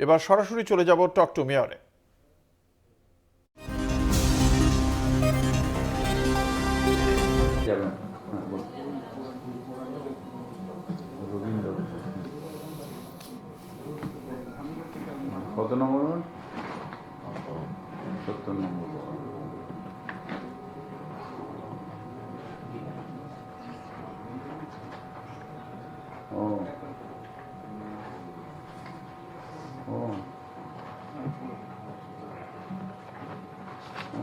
এবার সরাসরি চলে যাব টক টু মেয়রে। কত নম্বর? 70 নম্বর। ও ও ও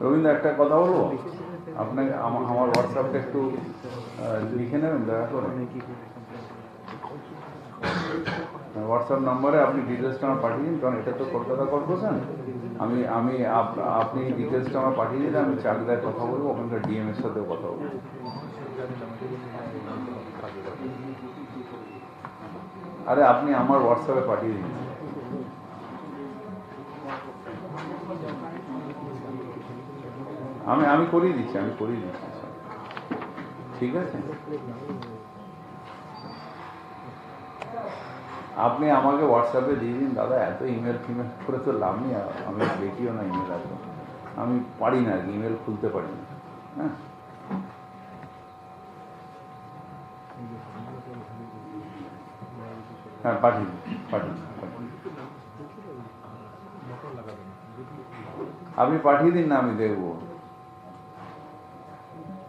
রবীন্দ্র, একটা কথা বলবো আপনাকে। আমার হোয়াটসঅ্যাপটা একটু লিখে নেবেন দয়া করে। হোয়াটসঅ্যাপ নম্বরে আপনি ডিটেলসটা আমার পাঠিয়ে দিন, কারণ এটা তো কলকাতা কর্পোরেশন। আপনি ডিটেলসটা আমার পাঠিয়ে দিলে আমি চাকদায় কথা বলবো, ওখানকার ডিএম এর সাথেও কথা বলবো। আরে আপনি আমার হোয়াটসঅ্যাপে পাঠিয়ে দিন। আমি করিয়ে দিচ্ছি, ঠিক আছে। আপনি আমাকে হোয়াটসঅ্যাপে দিয়ে দিন দাদা। এত ইমেল ফিমেল করে তো লাভ নেই, আমি দেখিও না ইমেল। এত আমি পারি না, ইমেল খুলতে পারি না। হ্যাঁ, হ্যাঁ, পাঠিয়ে আপনি পাঠিয়ে দিন না, আমি দেখবো।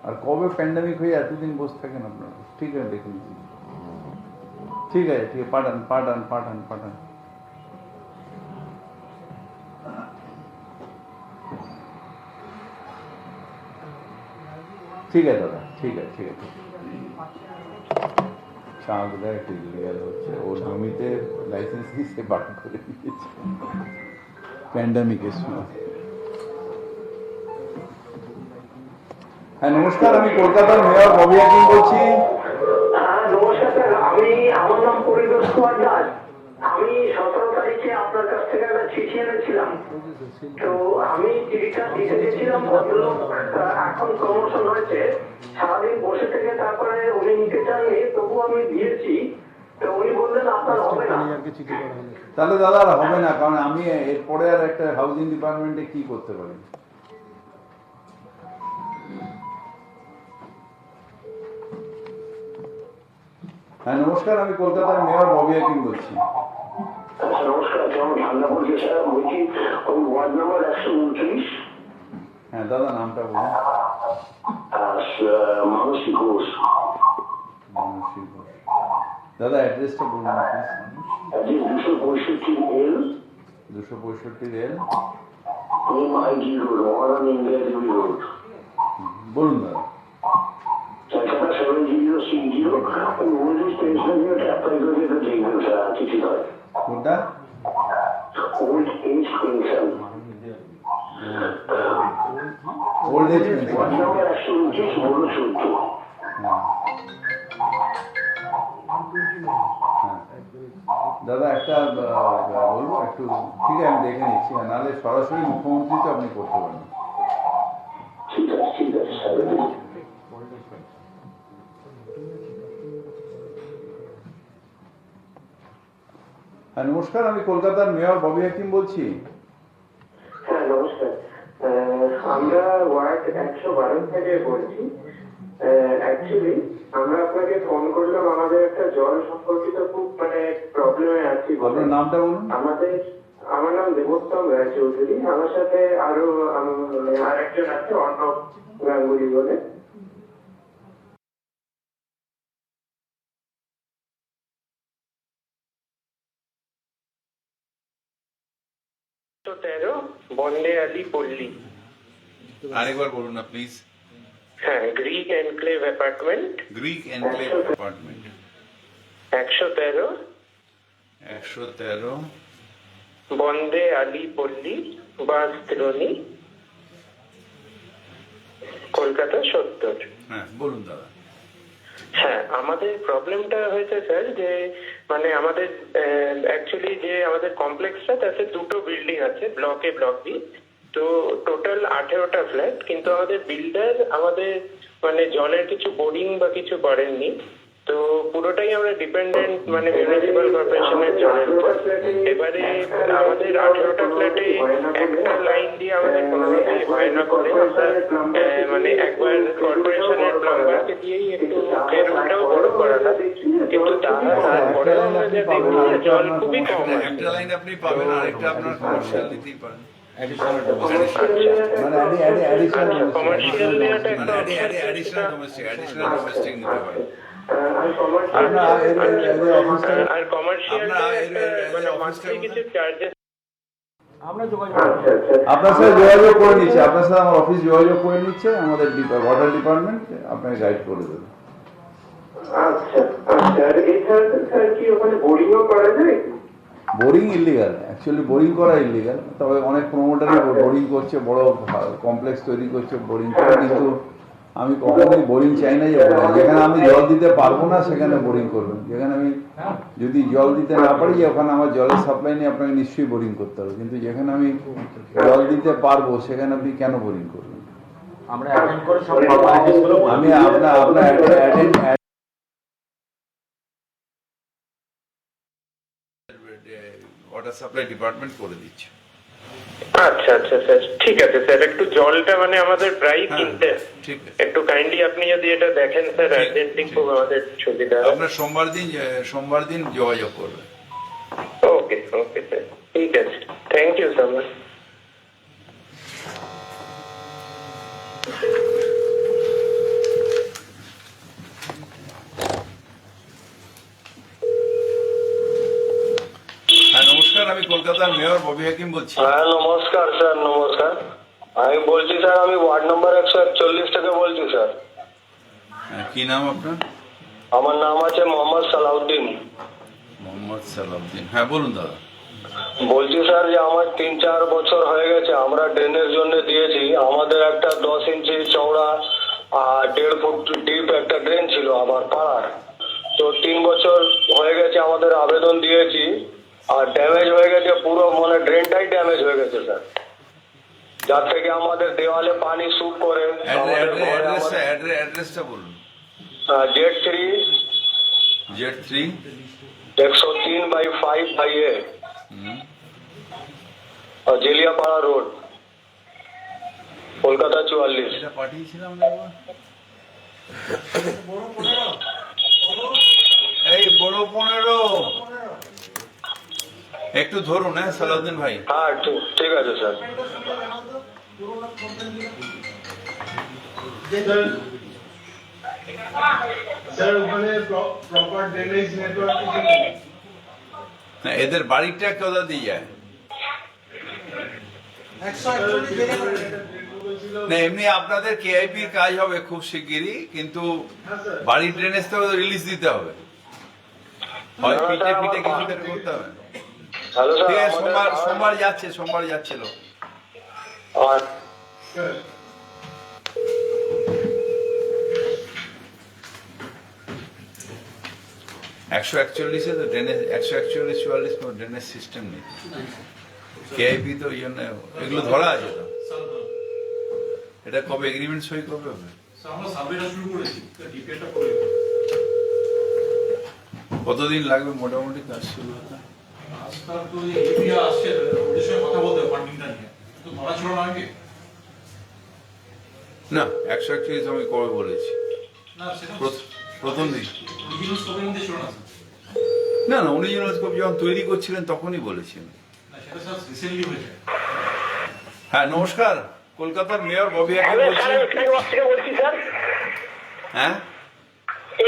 আর কবে প্যান্ডামিক হয়ে এতদিন বসে থাকেন আপনারা? ঠিক আছে, দেখুন। ঠিক আছে, ঠিক আছে, পাঠান। ঠিক আছে দাদা, ঠিক আছে। চাঁদদায় ক্লিয়ার হচ্ছে, ওর জমিতে লাইসেন্স নিয়ে সে বার করে দিয়েছে প্যান্ডামিকের সময়। হ্যাঁ, নমস্কার, আমি কলকাতার মেয়র ববি হাকিম বলছি। নমস্কার স্যার, আমার নাম পরিতোষ কুমার দাস। আমি 17 তারিখে আপনার কাছ থেকে একটা চিঠি এনেছিলাম। তো আমি চিঠিটা দিতে চেয়েছিলাম, ভদ্রলোক এখন প্রমোশন হয়েছে, সারাদিন বসে থেকে তারপরে উনি নিতে চাননি, তবু আমি দিয়েছি। তো উনি বললেন আপনার হবে না। তাহলে দাদা আর হবে না, কারণ আমি এরপরে আর একটা হাউজিং ডিপার্টমেন্টে কি করতে পারি। হ্যাঁ, নমস্কার, আমি কলকাতার মেয়র ববি হাকিম বলছি। নমস্কার, কেমন ঠান্ডা পড়ছে স্যার? বলছি ওই ওয়ার্ড নাম্বার 129। হ্যাঁ দাদা, নামটা বলুন। মানসী ঘোষ। দাদা অ্যাড্রেসটা বলুন প্লিজ। 265 265 MIG রোড, মহারান ইংরেজি রোড। বলুন দাদা। 7060 ওল্ড এজ পেনশন অ্যাপ্লাই করে এটা দেখবেন স্যার, কিছু নয়। কোনটা? Old age pension. Old age pension number 129 বড় 14। দাদা একটা বলবো একটু, ঠিক আছে আমি দেখে নিচ্ছি, নাহলে সরাসরি মুখ্যমন্ত্রী তো আপনি করতে পারেন। ঠিক আছে স্যার। হ্যাঁ, নমস্কার, আমি কলকাতার মেয়র ববি হাকিম বলছি। হ্যাঁ নমস্কার, আমরা ওয়ার্ড 112 থেকে বলছি। অ্যাকচুয়ালি আমরা আপনাকে ফোন করলাম, আমাদের একটা জল সম্পর্কিত খুব প্রবলেমে আছি। আপনার নামটা বলুন। আমার নাম দেবোত্তম রায় চৌধুরী। আমার সাথে আরো আরেকজন আছে, অর্ণব গাঙ্গুলি বলে। বন্দে আলী পল্লী। আরেকবার বলুন না প্লিজ। হ্যাঁ, গ্রিক এনক্লেভ অ্যাপার্টমেন্ট। 113 বন্দে আলী পল্লী, বাস ত্রিনি, কলকাতা 70। হ্যাঁ বলুন দাদা। হ্যাঁ, আমাদের প্রবলেমটা হয়েছে স্যার যে মানে আমাদের অ্যাকচুয়ালি যে আমাদের কমপ্লেক্সটা তাতে দুটো বিল্ডিং আছে, ব্লক এ ব্লক বি। তো টোটাল 18টা ফ্ল্যাট, কিন্তু আমাদের বিল্ডার আমাদের মানে জলের কিছু বোরিং বা কিছু করেননি। তো পুরোটাই আমরা ডিপেন্ডেন্ট মানে মিউনিসিপাল কর্পোরেশনের জলের উপর। এবারে আমাদের 18টা ফ্ল্যাটে একটা লাইন দিয়ে আমাদের কোনো রকমই হয় না করে আমরা মানে একবার কর্পোরেশনের প্লাম্বারকে দিয়েই একটু ফেরোটাও বড় করালাম, কিন্তু তারপরেও আমরা যা দেখি যে জল খুবই কম আসছে। একটা লাইন আপনি পাবেন, আরেকটা আপনার কমার্শিয়াল দিতেই পারেন। কমার্শিয়াল দেওয়াটা একটা অ্যাডিশনাল ডোমেস্টিক নিতে পারেন। আর কমার্শিয়াল মানে মান্থলি কিছু চার্জেস আপনার সাথে যোগাযোগ করে নিচ্ছে, আপনার সাথে আমার অফিস যোগাযোগ করে নিচ্ছে, আমাদের ওয়াটার ডিপার্টমেন্ট আপনাকে গাইড করে দেবে। আচ্ছা আচ্ছা। আর এছাড়া স্যার কি ওখানে বোরিংও করা যায়? বোরিং ইলিগাল, অ্যাকচুয়ালি বোরিং করা ইলিগাল। তবে অনেক প্রমোটারই বোরিং করছে, বড় কমপ্লেক্স তৈরি করছে বোরিং করে, কিন্তু আমি কখনোই বোরিং চাই না। যে যেখানে আমি জল দিতে পারবো না সেখানে বোরিং করবেন, যেখানে আমি যদি জল দিতে না পারি ওখানে আমার জলের সাপ্লাই নিয়ে আপনাকে নিশ্চয়ই বোরিং করতে হবে, কিন্তু যেখানে আমি জল দিতে পারবো সেখানে আপনি কেন বোরিং করবেন? আমরা অ্যাটেন্ড করে সব ফর্মালিটিসগুলো আমি আপনার ওয়াটার সাপ্লাই ডিপার্টমেন্ট করে দিচ্ছে। আচ্ছা আচ্ছা স্যার, ঠিক আছে স্যার। একটু জলটা মানে আমাদের প্রায় কিনতে, ঠিক আছে। একটু কাইন্ডলি আপনি যদি এটা দেখেন স্যার, আর্জেন্টলি খুব আমাদের সুবিধা হবে। আপনার সোমবার দিন যোগাযোগ করবেন। ওকে ওকে স্যার, ঠিক আছে। Thank you so much. হ্যাঁ নমস্কার, আমি কলকাতার মেয়র ববি হাকিম বলছি। হ্যাঁ নমস্কার স্যার, নমস্কার। আমি বলছি স্যার, আমি ওয়ার্ড নম্বর 141 থেকে বলছি স্যার। হ্যাঁ, কি নাম আপনার? আমার নাম আছে মোহাম্মদ সালাউদ্দিন। মোহাম্মদ সালাউদ্দিন। হ্যাঁ বলুন দাদা। বলছি স্যার যে আমার 3-4 বছর হয়ে গেছে, আমরা ড্রেনের জন্য দিয়েছি। আমাদের একটা 10 ইঞ্চি চওড়া আর 1.5 ফুট ডিপ একটা ড্রেন ছিল আমার পাড়ার। তো 3 বছর হয়ে গেছে আমাদের আবেদন দিয়েছি, আর ড্যামেজ হয়ে গেছে পুরো, মানে ড্রেনটাই ড্যামেজ হয়ে গেছে স্যার, যার থেকে আমাদের দেওয়ালে পানি স্যুপ করে। অ্যাড্রেসটা বলুন। Z3 Z3 103/5/A Jeliapara road, Kolkata 44। এটা পাঠিয়েছিলাম না একবার? এই বড় 15 একটু ধরুন। হ্যাঁ সালাউদ্দিন ভাই। হ্যাঁ ঠিক আছে স্যার। স্যার ওখানে প্রপার ড্রেনেজ নেটওয়ার্ক কিছু নেই। না, এদের বাড়িটা কোথা দিয়ে যায়? না এমনি আপনাদের কেআইপির কাজ হবে খুব শিগগিরই, কিন্তু বাড়ির ড্রেনেজটা রিলিজ দিতে হবে, হয় পিঠে পিঠে কিছু করতে হবে। হ্যালো ঠিক আছে, স্যার। সোমবার যাচ্ছিল। স্যার 141 তো ড্রেনেজ, 141-44 কোনো ড্রেনেজ সিস্টেম নেই। কেআইপি তো ওই জন্য এগুলো ধরা আছে। তো এটা কবে এগ্রিমেন্ট সই কবে হবে? আমরা সার্ভেটা শুরু করেছি, ডিটেইলটা করে কতদিন লাগবে মোটামুটি কাজ শুরু হতে? আজকাল তো এরিয়া আসছে, ওদের সঙ্গে কথা বলতে হবে ফান্ডিংটা নিয়ে, তো ধরা ছিল না আগে। না 141 আমি কবে বলেছি? না সেটা প্রথম দিন। অরিজিনাল স্কোপের মধ্যে ছিল না স্যার। না অরিজিনাল স্কোপ যখন তৈরি করছিলেন তখনই বলেছেন। না সেটা স্যার রিসেন্টলি হয়েছে। হ্যাঁ নমস্কার, কলকাতার মেয়র ববি হাকিম বলছি। বলছি স্যার, হ্যাঁ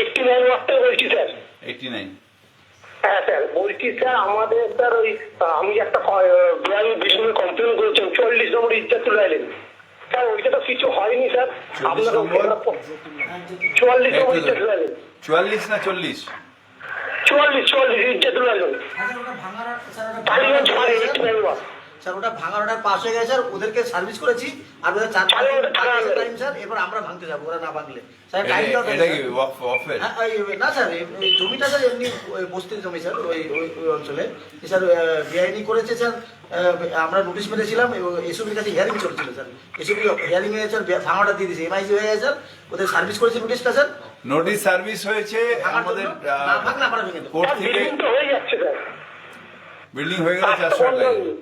89 ওয়াট থেকে বলছি স্যার। 89। হ্যাঁ স্যার বলছি স্যার, আমাদের স্যার ওই আমি একটা বিল্ডিং কমপ্লেন করেছি 44 নম্বর ইজ্জাতুল আইলেন স্যার, ওইটা তো কিছু হয়নি স্যার। আপনার 44 নম্বর ইজ্জাতুল আইলেন। 44 না 40? 44 ইজ্জাতুল আইলেন, টালিগঞ্জ 89 ওয়াট। স্যার ওটা ভাঙার অর্ডার পাস হয়ে গেছে স্যার, ওদেরকে সার্ভিস করেছি আর ওদের 4-5 টাইম স্যার, এরপর আমরা ভাঙতে যাবো ওরা না ভাঙলে স্যার। টাইম এটা কি অফের? না স্যার, এই জমিটা স্যার এমনি বস্তির জমি স্যার, ওই ওই অঞ্চলে স্যার বেআইনি করেছে স্যার। আমরা নোটিশ মেরেছিলাম এবং এসবির কাছে হিয়ারিং চলছিল স্যার, এসবি হিয়ারিং এ স্যার ভাঙাটা দিয়ে দিয়েছে, এমআইসি হয়ে গেছে স্যার, ওদের সার্ভিস করেছে নোটিশটা স্যার। নোটিশ সার্ভিস হয়েছে আমাদের ভাঙনা আপনারা ভেঙে দেবো। কোর্ট থেকে। বিল্ডিং তো হয়ে যাচ্ছে স্যার, বিল্ডিং হয়ে গেলে 400 টাকা লাগে।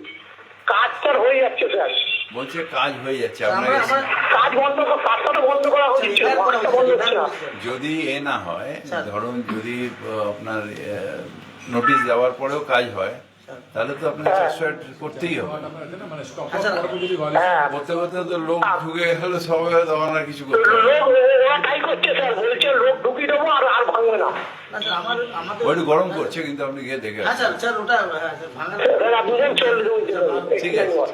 কাজ স্যার হয়ে যাচ্ছে স্যার, বলছে কাজ হয়ে যাচ্ছে আমরা আপনার। আমরা কাজ বন্ধ কাজটা বন্ধ করা হচ্ছে, কাজটা বন্ধ হচ্ছে না। যদি এ না হয়, স্যার। ধরুন যদি আপনার নোটিশ দেওয়ার পরেও কাজ হয়, তাহলে তো আপনার 400 করতেই হবে। হ্যাঁ, করতে করতে তো লোক ঢুকে গেলে সবাই তখন আর কিছু করতে হবে না। লোক ওরা তাই করছে স্যার, বলছে লোক ঢুকিয়ে দেবো আর আর ভাঙবে না। না স্যার আমাদের ওইটু গরম করছে, কিন্তু আপনি গিয়ে দেখে হ্যাঁ আসুন। স্যার, স্যার ওটা হ্যাঁ স্যার ভাঙা স্যার আপনি যেন চলে ঠিক আছে, ঠিক আছে।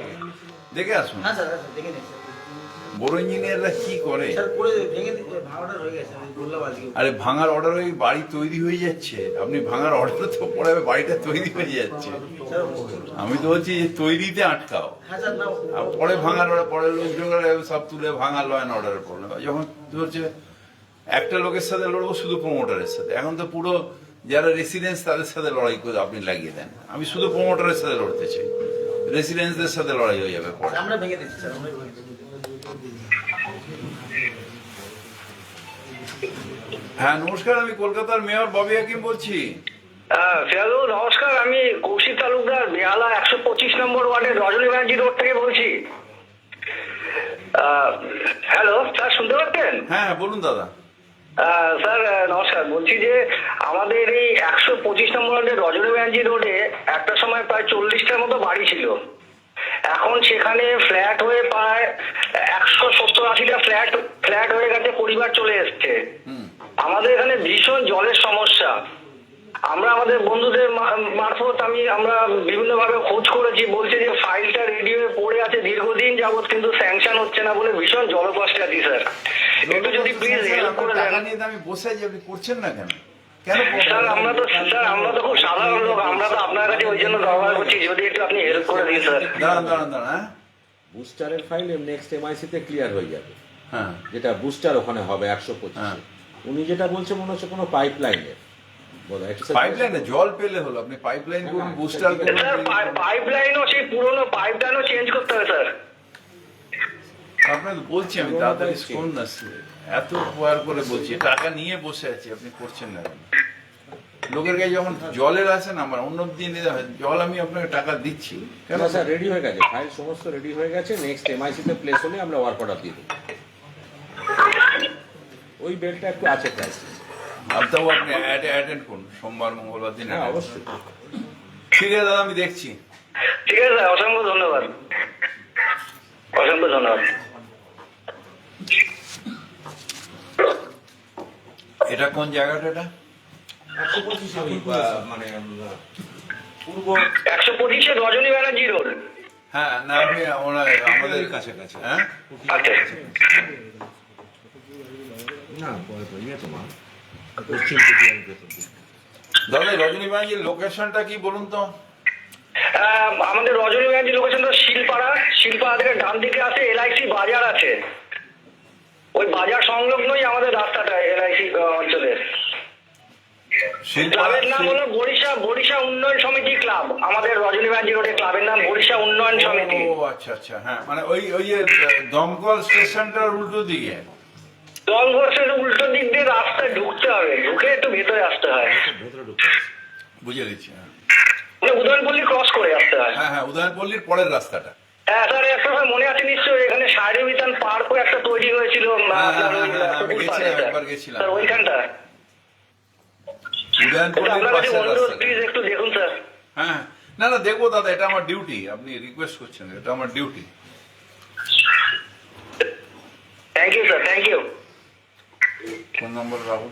দেখে আসুন। হ্যাঁ স্যার, স্যার দেখে নিন স্যার। বড় ইঞ্জিনিয়াররা কি করে? স্যার করে ভেঙে ভাঙাটা হয়ে গেছে, আমি বললাম আজকে। আরে ভাঙার অর্ডার হয়ে বাড়ি তৈরি হয়ে যাচ্ছে, আপনি ভাঙার অর্ডার তো পরে বাড়িটা তৈরি হয়ে যাচ্ছে। স্যার আমি তো বলছি যে তৈরিতে আটকাও, হ্যাঁ স্যার, না আর পরে ভাঙার অর্ডার, পরে লোকজন সব তুলে ভাঙার লয় না অর্ডারের প্রবলেম। যখন হচ্ছে একটা লোকের সাথে লড়বো শুধু প্রমোটারের সাথে, এখন তো পুরো যারা রেসিডেন্স তাদের সাথে লড়াই করে আপনি লাগিয়ে দেন। আমি শুধু প্রমোটারের সাথে লড়তে চাই, রেসিডেন্সদের সাথে লড়াই হয়ে যাবে পরে। আমরা ভেঙে দিচ্ছি স্যার, আমরা ভেঙে দিচ্ছি। হ্যাঁ নমস্কার, আমি কলকাতার মেয়র ববি হাকিম বলছি। ফিয়াজু নমস্কার, আমি কৌশিক তালুকদার বেহালা 125 নম্বর ওয়ার্ডের রজনী ব্যানার্জি রোড থেকে বলছি। হ্যালো স্যার, শুনতে পাচ্ছেন? হ্যাঁ বলুন দাদা। স্যার নমস্কার, বলছি যে আমাদের এই 125 নম্বর ওয়ার্ডের রজনী ব্যানার্জি রোডে একটা সময় প্রায় 40টার মতো বাড়ি ছিল। এখন সেখানে ফ্ল্যাট হয়ে প্রায় 170-80টা ফ্ল্যাট হয়ে গেছে, পরিবার চলে এসছে। আমাদের এখানে ভীষণ জলের সমস্যা। আমরা আমাদের বন্ধুদের মারফত আমরা বিভিন্নভাবে খোঁজ করেছি, বলছে যে ফাইলটা রেডি হয়ে পড়ে আছে দীর্ঘদিন যাবত, কিন্তু স্যাংশন হচ্ছে না বলে ভীষণ জলকষ্টে আছি স্যার। একটু যদি প্লিজ হেল্প করে দেন। টাকা নিয়ে তো আমি বসে আছি, আপনি করছেন না কেন? কেন স্যার আমরা তো খুব সাধারণ লোক, আমরা তো আপনার কাছে ওই জন্য দরকার করছি, যদি একটু আপনি হেল্প করে দিন স্যার। দাঁড়ান, হ্যাঁ বুস্টারের ফাইল নেক্সট এমআইসি তে ক্লিয়ার হয়ে যাবে, হ্যাঁ যেটা বুস্টার ওখানে হবে 125। হ্যাঁ। উনি যেটা বলছে মনে হচ্ছে কোনো পাইপলাইনের পাইপলাইনে জল পেলে হলো, আপনি পাইপলাইন করুন, বুস্টার করুন। স্যার পাইপলাইনও সেই পুরোনো পাইপলাইনও চেঞ্জ করতে হবে স্যার। আপনাকে বলছি আমি তাড়াতাড়ি শুনুন না, এত উপকার করে বলছি, টাকা নিয়ে বসে আছি, আপনি করছেন না কেন? লোকের কাছে যখন জলের আসেন, আমার অন্য দিন জল আমি আপনাকে টাকা দিচ্ছি কেন? না স্যার, রেডি হয়ে গেছে, ফাইল সমস্ত রেডি হয়ে গেছে, নেক্সট এমআইসি তে প্লেস হলে আমরা ওয়ার্ক অর্ডার দিয়ে দেবো। ওই বেলটা একটু আছে প্রায়। তাও আপনি অ্যাটেন্ড করুন সোমবার মঙ্গলবার দিন। হ্যাঁ অবশ্যই। ঠিক আছে দাদা, আমি দেখছি। ঠিক আছে স্যার, অসংখ্য ধন্যবাদ, অসংখ্য ধন্যবাদ। এটা কোন জায়গাটা? এটা মানে পূর্ব 125 রজনী ব্যানার্জি রোড। হ্যাঁ না, আমি আমাদের কাছাকাছি। হ্যাঁ আচ্ছা না ইয়ে তোমার দাদা, রজনী ব্যানার্জির লোকেশনটা কি বলুন তো? আমাদের রজনী ব্যানার্জি লোকেশনটা শিলপাড়া থেকে ডান দিকে আছে এলআইসি বাজার আছে, ওই বাজার সংলগ্নই আমাদের রাস্তাটা এলআইসি অঞ্চলের। ক্লাবের নাম হলো বরিশা উন্নয়ন সমিতি ক্লাব। আমাদের রজনী ব্যানার্জি রোডের ক্লাবের নাম বরিশা উন্নয়ন সমিতি। ও আচ্ছা, হ্যাঁ মানে ওই যে দমকল স্টেশনটার উল্টো দিকে। দমঘর্ষের উল্টো দিক দিয়ে রাস্তায় ঢুকতে হবে, ঢুকে একটু ভেতরে আসতে হয়, বুঝে গেছি। মানে উদয়নপল্লী ক্রস করে আসতে হয়। হ্যাঁ উদয়নপল্লীর পরের রাস্তাটা। হ্যাঁ স্যার, একটা সময় মনে আছে নিশ্চয়ই, এখানে শাহরি বিতান পার্কও একটা তৈরি হয়েছিল। আমি গেছিলাম, একবার গেছিলাম স্যার ওইখানটা। উদয়নপল্লীর আপনার কাছে পাশের অনুরোধ, রাস্তাটা। প্লিজ একটু দেখুন স্যার। হ্যাঁ না দেখবো দাদা, এটা আমার ডিউটি, আপনি রিকোয়েস্ট করছেন, এটা আমার duty. Thank you sir, thank you. Phone number রাখো।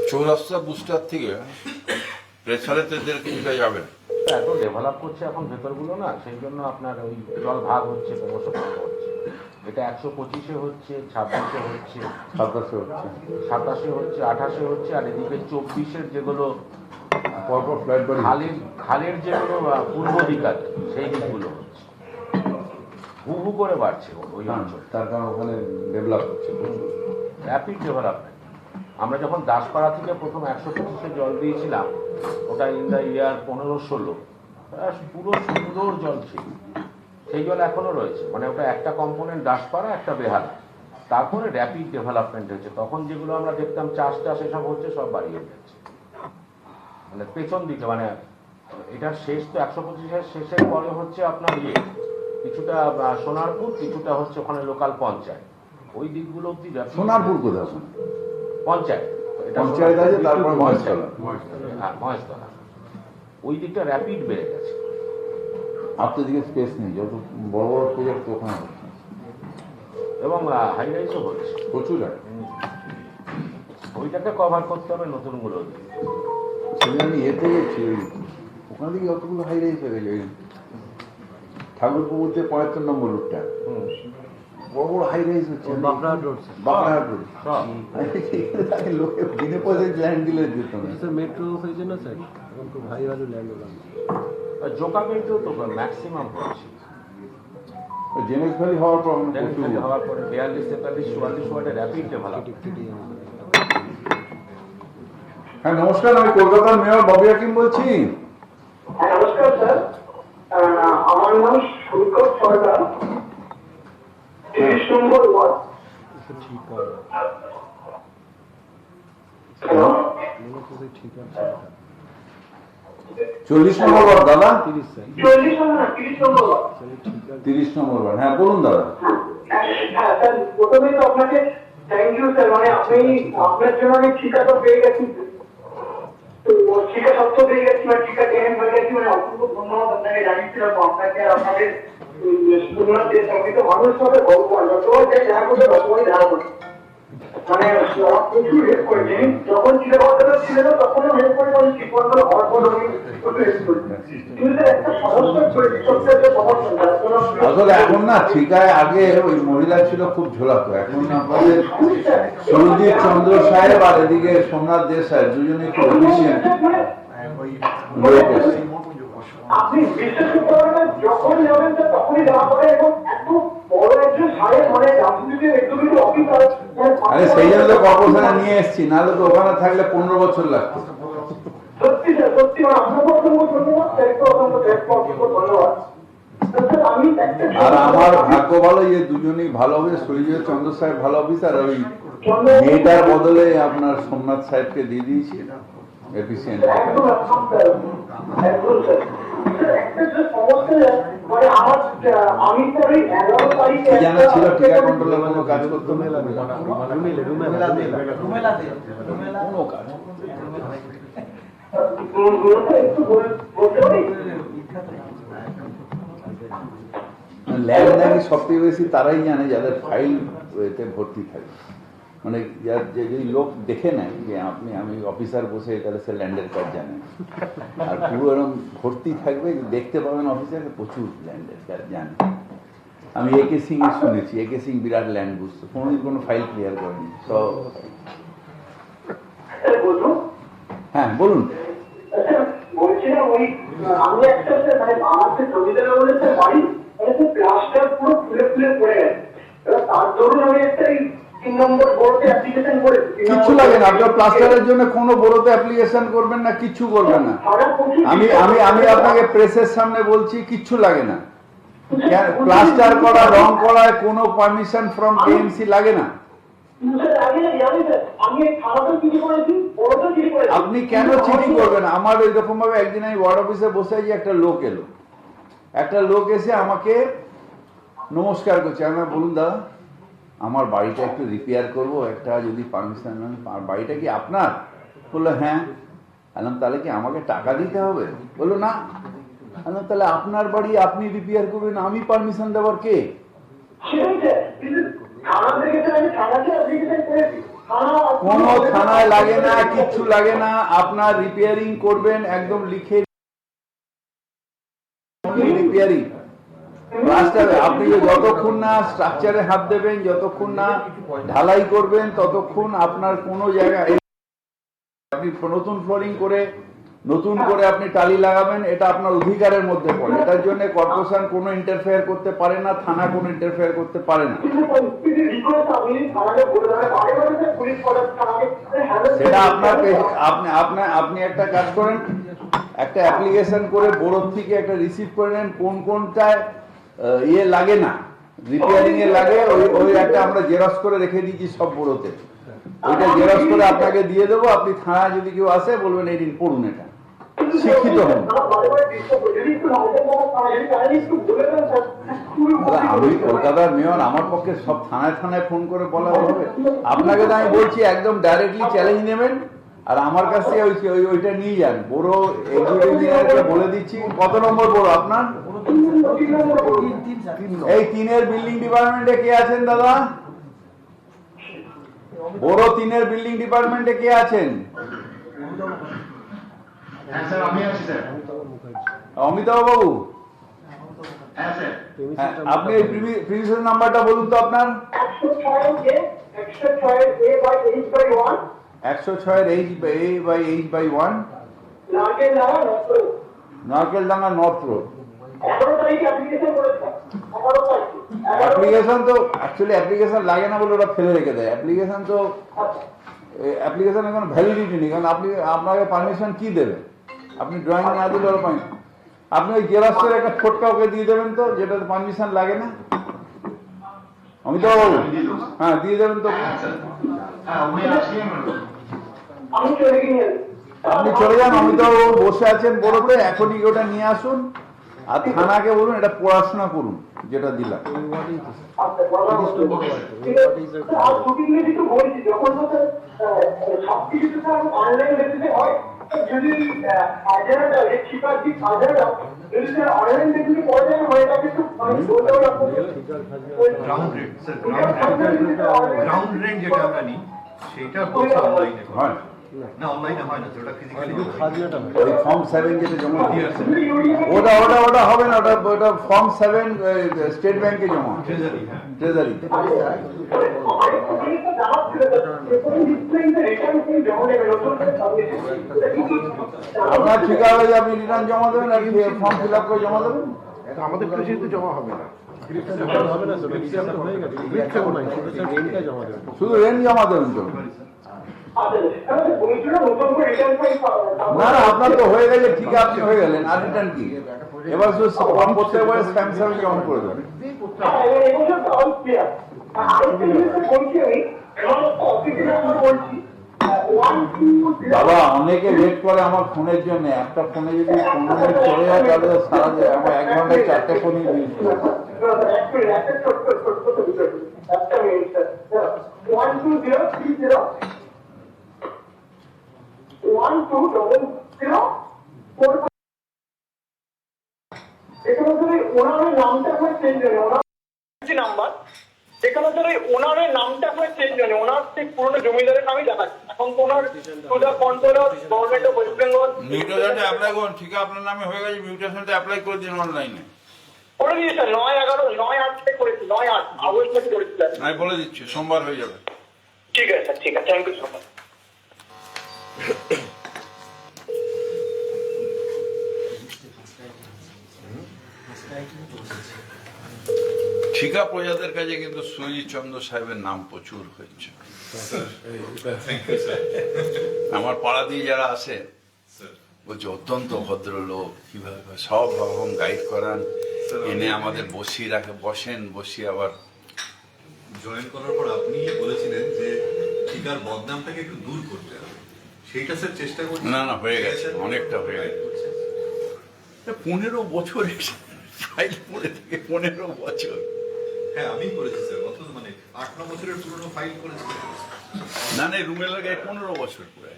চৌরাস্তা বুস্টার থেকে প্রেসারে তো কিছুটা যাবে। এত ডেভেলপ করছে এখন ভেতরগুলো না, সেই জন্য আপনার ওই জল ভাগ হচ্ছে, ক্রমশ ভাগ হচ্ছে। এটা 125-এ হচ্ছে, 26-এ হচ্ছে, 27 হচ্ছে 27-এ হচ্ছে, 28-এ হচ্ছে, আর এদিকে 24-এর যেগুলো পরপর ফ্ল্যাট বাড়ি খালের যেগুলো পূর্ব দিক আছে সেই দিকগুলো হচ্ছে, হু হু করে বাড়ছে ওই অঞ্চল। তার কারণ ওখানে ডেভেলপ হচ্ছে প্রচুর। Rapid development. আমরা যখন দাসপাড়া থেকে প্রথম 125-এ জল দিয়েছিলাম, ওটা ইন দ্য ইয়ার 15-16, পুরো সুন্দর জল ছিল, সেই জল এখনো রয়েছে। মানে ওটা একটা কম্পোনেন্ট দাসপাড়া, একটা বেহালা, তারপরে র্যাপিড ডেভেলপমেন্ট হয়েছে। তখন যেগুলো আমরা দেখতাম চাষ এসব হচ্ছে, সব বাড়িয়ে যাচ্ছে। মানে পেছন দিকে, মানে এটার শেষ তো 125-এর শেষের পরে হচ্ছে আপনার কিছুটা সোনারপুর, কিছুটা হচ্ছে ওখানে লোকাল পঞ্চায়েত, ওই দিকগুলো অব্দি সোনারপুর কোথাও পঞ্চায়েত, পঞ্চায়েত আছে, তারপর মহেশতলা। হ্যাঁ, মহেশতলা, ওই দিকটা র্যাপিড বেড়ে গেছে। আপনার দিকে স্পেস নেই, যত বড় বড় প্রজেক্ট ওখানে হচ্ছে এবং হাই রাইজও হচ্ছে প্রচুর আছে। ওইটাকে কভার করতে হবে নতুনগুলো দিয়ে। সেদিন আমি এতে গেছি, ওখান থেকে অতগুলো হাই রাইজ হয়ে গেছে। ঠাকুরপুকুরতে 75 নম্বর রুটটা বড় বড় হাই রাইজ হচ্ছে, বাঁকড়াহাট রোড লোকে বিনে পয়সায় ল্যান্ড দিলে যেত না। মেট্রো হয়েছে না স্যার, এখন খুব হাই ভ্যালু ল্যান্ড হলাম। জোকাবেন্টেও তো ম্যাক্সিমাম হচ্ছে, জেনেস ভ্যালি হওয়ার প্রবলেম হওয়ার পরে 42, 43, 44 ওয়ার্ডে র্যাপিড ডেভেলপমেন্ট। হ্যাঁ নমস্কার, আমি কলকাতার মেয়র ববি হাকিম বলছি। হ্যাঁ নমস্কার স্যার, আমার নাম সৈকত সরকার, 30 নম্বর ওয়ার্ড। হ্যালো, 40 নম্বর ওয়ার্ড দাদা। 40 নম্বর না, 30 নম্বর ওয়ার্ড। 30 নম্বর ওয়ার্ড, হ্যাঁ বলুন দাদা। হ্যাঁ স্যার, প্রথমেই তো আপনাকে থ্যাংক ইউ স্যার, মানে আপনি আপনার জন্য আমি ঠিকা তো পেয়ে গেছি, তো ঠিকা সত্য পেয়ে গেছি, মানে ঠিকা ট্রেন হয়ে গেছি, মানে অসংখ্য ধন্যবাদ আপনাকে জানিয়েছিলাম। আপনাকে আর আপনাদের দেশ মানুষ হবে ভগবান যতবার যাই দেখা করতে ততবারই দেখা করতে, মানে প্রচুর হেল্প করেছে। যখন ছিল ছিল তখনও হেল্প করে, মানে ঠিকমতো হওয়ার পর আমি প্রচুর হেল্প করেছি। কিন্তু একটা সমস্যা করেছি, ছোট্ট একটা সমস্যা। আসলে এখন না ঠিকায় আগে ওই মহিলা ছিল খুব ঝোলাতো, এখন আমাদের সুরজিৎ চন্দ্র সাহেব আর এদিকে সোমনাথ দে সাহেব দুজনে খুব এফিসিয়েন্ট লোক এসছে। আপনি বিশ্বাস করতে পারবেন, যখন যাবেন তখনই দেওয়া করে, এবং এত বড় একজন সাহেব, মানে রাজনীতির এক্সিকিউটিভ অফিসার। আরে সেই জন্য তো কর্পোরেশনে নিয়ে এসছি, নাহলে তো ওখানে থাকলে 15 বছর লাগতো। সত্যি স্যার, সত্যি, মানে আপনাকে অসংখ্য ধন্যবাদ, স্যারকে অসংখ্য ধন্যবাদ। আর আমার ভাগ্য ভালো, যে দুজনেই ভালো হবে, সুরজিৎ চন্দ্র সাহেব ভালো অফিসার, ওই মেয়েটার বদলে আপনার সোমনাথ সাহেবকে দিয়ে দিয়েছি, এফিসিয়েন্ট। একদম স্যার, একদম স্যার। একটা যে সমস্যা, মানে আমার আমি তো ওই 11 তারিখে জানা ছিল টিকা কন্ট্রোলের কোনো কাজ করতো না, কোনো কাজ একটু বলতে পারি। ল্যাব নাকি সবথেকে বেশি তারাই জানে যাদের ফাইল এতে ভর্তি থাকে, মানে যদি লোক দেখে নেয় যে আমি অফিসার বসে, তাহলে সে ল্যান্ডের কাজ জানে, আর পুরো এরকম ভর্তি থাকবে, দেখতে পাবেন অফিসারকে প্রচুর ল্যান্ডের কাজ জানে। আমি একে সিং এর শুনেছি, একে সিং বিরাট ল্যান্ড বুঝতো, কোনোদিন কোনো ফাইল ক্লিয়ার করেনি। তো হ্যাঁ বলুন। বলছিলাম ওই আমি একটা মানে আমার যে জমিদার বলে বাড়ি, প্লাস্টার পুরো ফুলে ফুলে পড়ে গেছে। এবার তার ধরুন আমি একটা 3 নম্বর বোর্ডে অ্যাপ্লিকেশন করেছি। কিচ্ছু লাগে না, আপনার প্লাস্টারের জন্য কোনো বড়তে অ্যাপ্লিকেশন করবেন না, কিচ্ছু করবেন না। আমি আমি আমি আপনাকে প্রেসের সামনে বলছি, কিচ্ছু লাগে না। প্লাস্টার করা, রং করায় কোনো পারমিশন ফ্রম কেএমসি লাগে না। আপনি কেন চিঠি করবেন? আমার এরকম ভাবে একদিন আমি ওয়ার্ড অফিসে বসে আছি, একটা লোক এলো, একটা লোক এসে আমাকে নমস্কার করছে। আমি বলুন দাদা, আমার বাড়িটা একটু রিপেয়ার করবো, একটা যদি পারমিশন, বাড়িটা কি আপনার? বললো হ্যাঁ। বললাম তাহলে কি আমাকে টাকা দিতে হবে? বললো না। বললাম তাহলে আপনার বাড়ি আপনি রিপেয়ার করবেন, আমি পারমিশন দেওয়ার কে? কোনো থানায় লাগে না, কিচ্ছু লাগে না। আপনার রিপেয়ারিং করবেন, একদম লিখে রিপেয়ারিং প্লাস্টারে আপনি যতক্ষণ না স্ট্রাকচারে হাত দেবেন, যতক্ষণ না ঢালাই করবেন, ততক্ষণ আপনার কোনো জায়গায় আপনি নতুন ফ্লোরিং করে নতুন করে আপনি টালি লাগাবেন, এটা আপনার অধিকারের মধ্যে পড়ে। এটার জন্য কর্পোরেশন কোনো ইন্টারফেয়ার করতে পারে না, থানা কোনো ইন্টারফেয়ার করতে পারে না। সেটা আপনার আপনি একটা কাজ করেন, একটা অ্যাপ্লিকেশন করে বোর্ড থেকে একটা রিসিভ করে নেন, কোন কোনটায় ইয়ে লাগে না, রিপেয়ারিং এ লাগে, ওই একটা আমরা জেরক্স করে রেখে দিয়েছি সব বোর্ডতে। ওইটা জেরক্স করে আপনাকে দিয়ে দেবো, আপনি থানায় যদি কেউ আসে বলবেন এই দিন পড়ুন, এটা শিক্ষিত হন। আমি কলকাতার মেয়র, আমার পক্ষে সব থানায় থানায় ফোন করে বলা হবে? আপনাকে তো আমি বলছি একদম ডাইরেক্টলি চ্যালেঞ্জ নেবেন, আর আমার কাছ থেকে ওইটা নিয়ে যান। বড় এক্সিকিউটিভ ইঞ্জিনিয়ারকে বলে দিচ্ছি। কত নম্বর বড় আপনার? এই 3-এর বিল্ডিং ডিপার্টমেন্টে কে আছেন দাদা? বড় 3-এর বিল্ডিং ডিপার্টমেন্টে কে আছেন? অমিতাভ বাবু, আপনি এই প্রিভিশন নাম্বারটা বলুন তো আপনার। 106/A/H/1 Narkeldanga north road. Application তো অ্যাকচুয়ালি অ্যাপ্লিকেশন লাগে না বলে ওরা ফেলে রেখে দেয়। অ্যাপ্লিকেশন তো অ্যাপ্লিকেশন এখন ভ্যালিডিটি নেই, কারণ আপনাকে পারমিশন কি দেবে? আপনি ড্রয়িং না দিলে ওরা পাই, আপনি ওই জেরক্সের একটা ছোটকা ওকে দিয়ে দেবেন তো, যেটাতে পারমিশন লাগে না। অমিতাভ বাবু, হ্যাঁ দিয়ে দেবেন তো। আপনি চলে যান, অমিতাভ বাবু বসে আছেন বড়তে, এখনই ওটা নিয়ে আসুন, আর থানাকে বলুন এটা পড়াশোনা করুন যেটা দিলাম। গ্রাউন্ড রেন্ট যেটা আমরা নিই সেটা অনলাইনে হয় না, অনলাইনে হয় না, ওটা ফিজিক্যালি ওই ফর্ম 7 যেটা জমা দিয়েছে ওটা হবে না, ওটা ফর্ম 7 স্টেট ব্যাংকে জমা, ট্রেজারিতে। আপনার ঠিক আছে যে আপনি রিটার্ন জমা দেবেন আর ফর্ম ফিল আপ করে জমা দেবেন। আমাদের কিছু জমা হবে না, হবে না, হয়ে গেছে, শুধু রেন্ট জমা দেবেন তো। না না, আপনার তো হয়ে গেছে, ঠিক আছে, আপনি হয়ে গেলেন, আর রিটার্ন কি? এবার শুধু ফর্ম করতে পারে, স্ট্যাম্প সার্ভিস জমা করে দেবেন। বাবা অনেকে ওয়েট করে আমার ফোনের জন্য, একটা ফোনে যদি 15 মিনিট চলে যায় তাহলে সারা যায়, আমার 1 ঘন্টায় 4টে ফোন ইউজ করে। ওনারের নামটা আপনার চেঞ্জ হয়নি, নাম্বার যেখানে ধর ওনারের নামটা আপনার চেঞ্জ হয়নি, ওনার ঠিক পুরোনো জমিদারের নামই দেখাচ্ছে। এখন তো ওনার controller government of West Bengal মিউটেশনটা অ্যাপ্লাই করুন, ঠিক আছে, আপনার নামে হয়ে গেছে, মিউটেশনটা অ্যাপ্লাই করে দিন অনলাইনে। করে দিয়েছি স্যার, 9/11 থেকে করেছি, 9/8 আগস্ট থেকে করেছি স্যার। আমি বলে দিচ্ছি সোমবার হয়ে যাবে। ঠিক আছে স্যার, ঠিক আছে, থ্যাংক ইউ সো মাচ। ঠিকা প্রজাদের কাছে কিন্তু সুনীল চন্দ্র সাহেবের নাম প্রচুর হচ্ছে। আমার পাড়া দিয়ে যারা আসে বলছে অত্যন্ত ভদ্রলোক, কিভাবে সব রকম গাইড করান, এনে আমাদের বসিয়ে রাখে, বসিয়ে আবার জয়েন করার পর আপনি বলেছিলেন যে ঠিকার বদনামটাকে একটু দূর করতে হবে, সেইটা স্যার চেষ্টা করছি। না হয়ে গেছে, অনেকটা হয়ে গেছে। 15 বছর ফাইল পড়ে থেকে, 15 বছর। হ্যাঁ আমি করেছি স্যার, অত মানে 8-9 বছরের পুরনো ফাইল করেছি। না রুমে লাগে 15 বছর পুরো।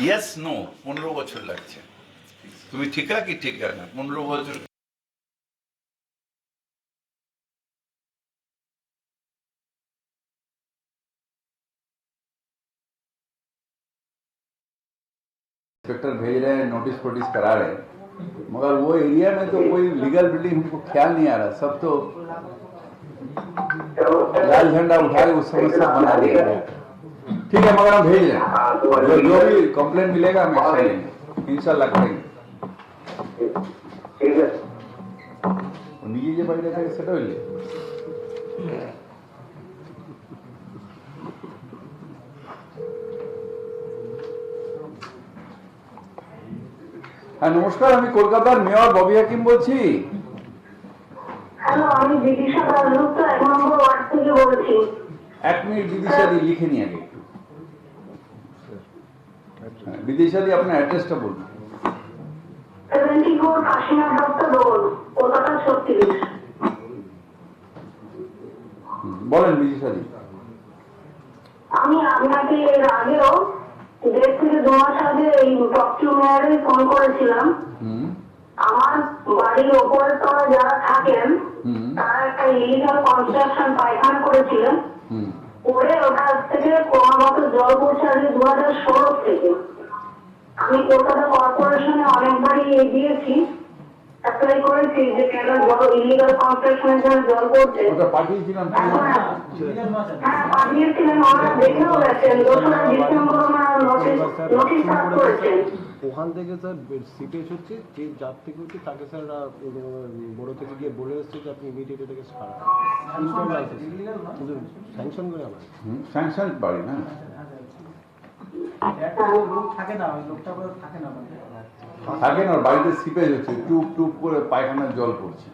ইয়েস নো 15 বছর লাগছে। তুমি ঠিকা কি ঠিকা না, 15 বছর। इंस्पेक्टर भेज रहे हैं, नोटिस फोटिस करा रहे हैं, मगर वो एरिया में तो कोई लीगल बिल्डिंग हमको ख्याल नहीं आ रहा, सब तो लाल झंडा उठा के उस समय सब बना दिया गया। ठीक है, मगर हम भेज रहे हैं, जो भी कंप्लेंट मिलेगा हम एक्शन लेंगे, इंशाल्लाह करेंगे। ঠিক আছে নিজে যে বাড়িটা থাকে সেটা হইলে হ্যাঁ নমস্কার, আমি কলকাতার মেয়র ববি হাকিম বলছি। হ্যালো, আমি বিদিশা দাসগুপ্ত 1 নম্বর ওয়ার্ড থেকে বলছি। 1 মিনিট বিদিশা দি লিখে নিয়ে আগে। বিদিশা দি আপনার অ্যাড্রেসটা বলুন। 74 কাশীনাথ দত্ত রোড, কলকাতা 36। বলেন বিদিশা দি। আমি আপনাকে এর আগেও 1.5 থেকে 2 মাস আগে এই টপচু মেয়ারে ফোন করেছিলাম। আমার বাড়ির ওপরের তলা যারা থাকেন তারা একটা ইলিগাল কনস্ট্রাকশন পায়খানা করেছিলেন, করে ওটা থেকে ক্রমাগত জল পড়ছে আজকে 2016 থেকে। আমি কলকাতা কর্পোরেশনে অনেকবারই এগিয়েছি, অ্যাপ্লাই করেছি যে কেন জল ইলিগাল কনস্ট্রাকশনের জন্য জল পড়ছে। ওটা পাঠিয়েছিলাম। হ্যাঁ পাঠিয়েছিলেন, ওরা দেখেও গেছেন। 2রা ডিসেম্বর ওনারা নোটিশ সার্ভ করেছেন। ওখান থেকে স্যার সিটেজ হচ্ছে, যে যার থেকে হচ্ছে তাকে স্যার বড় থেকে গিয়ে বলে এসছে যে আপনি ইমিডিয়েট এটাকে ছাড়া কিন্তু স্যাংশন করে আবার স্যাংশন বাড়ি না থাকে না, ওই লোকটা থাকে না, থাকে না, বাড়িতে সিপেজ হচ্ছে, টুপ টুপ করে পায়খানার জল পড়ছে।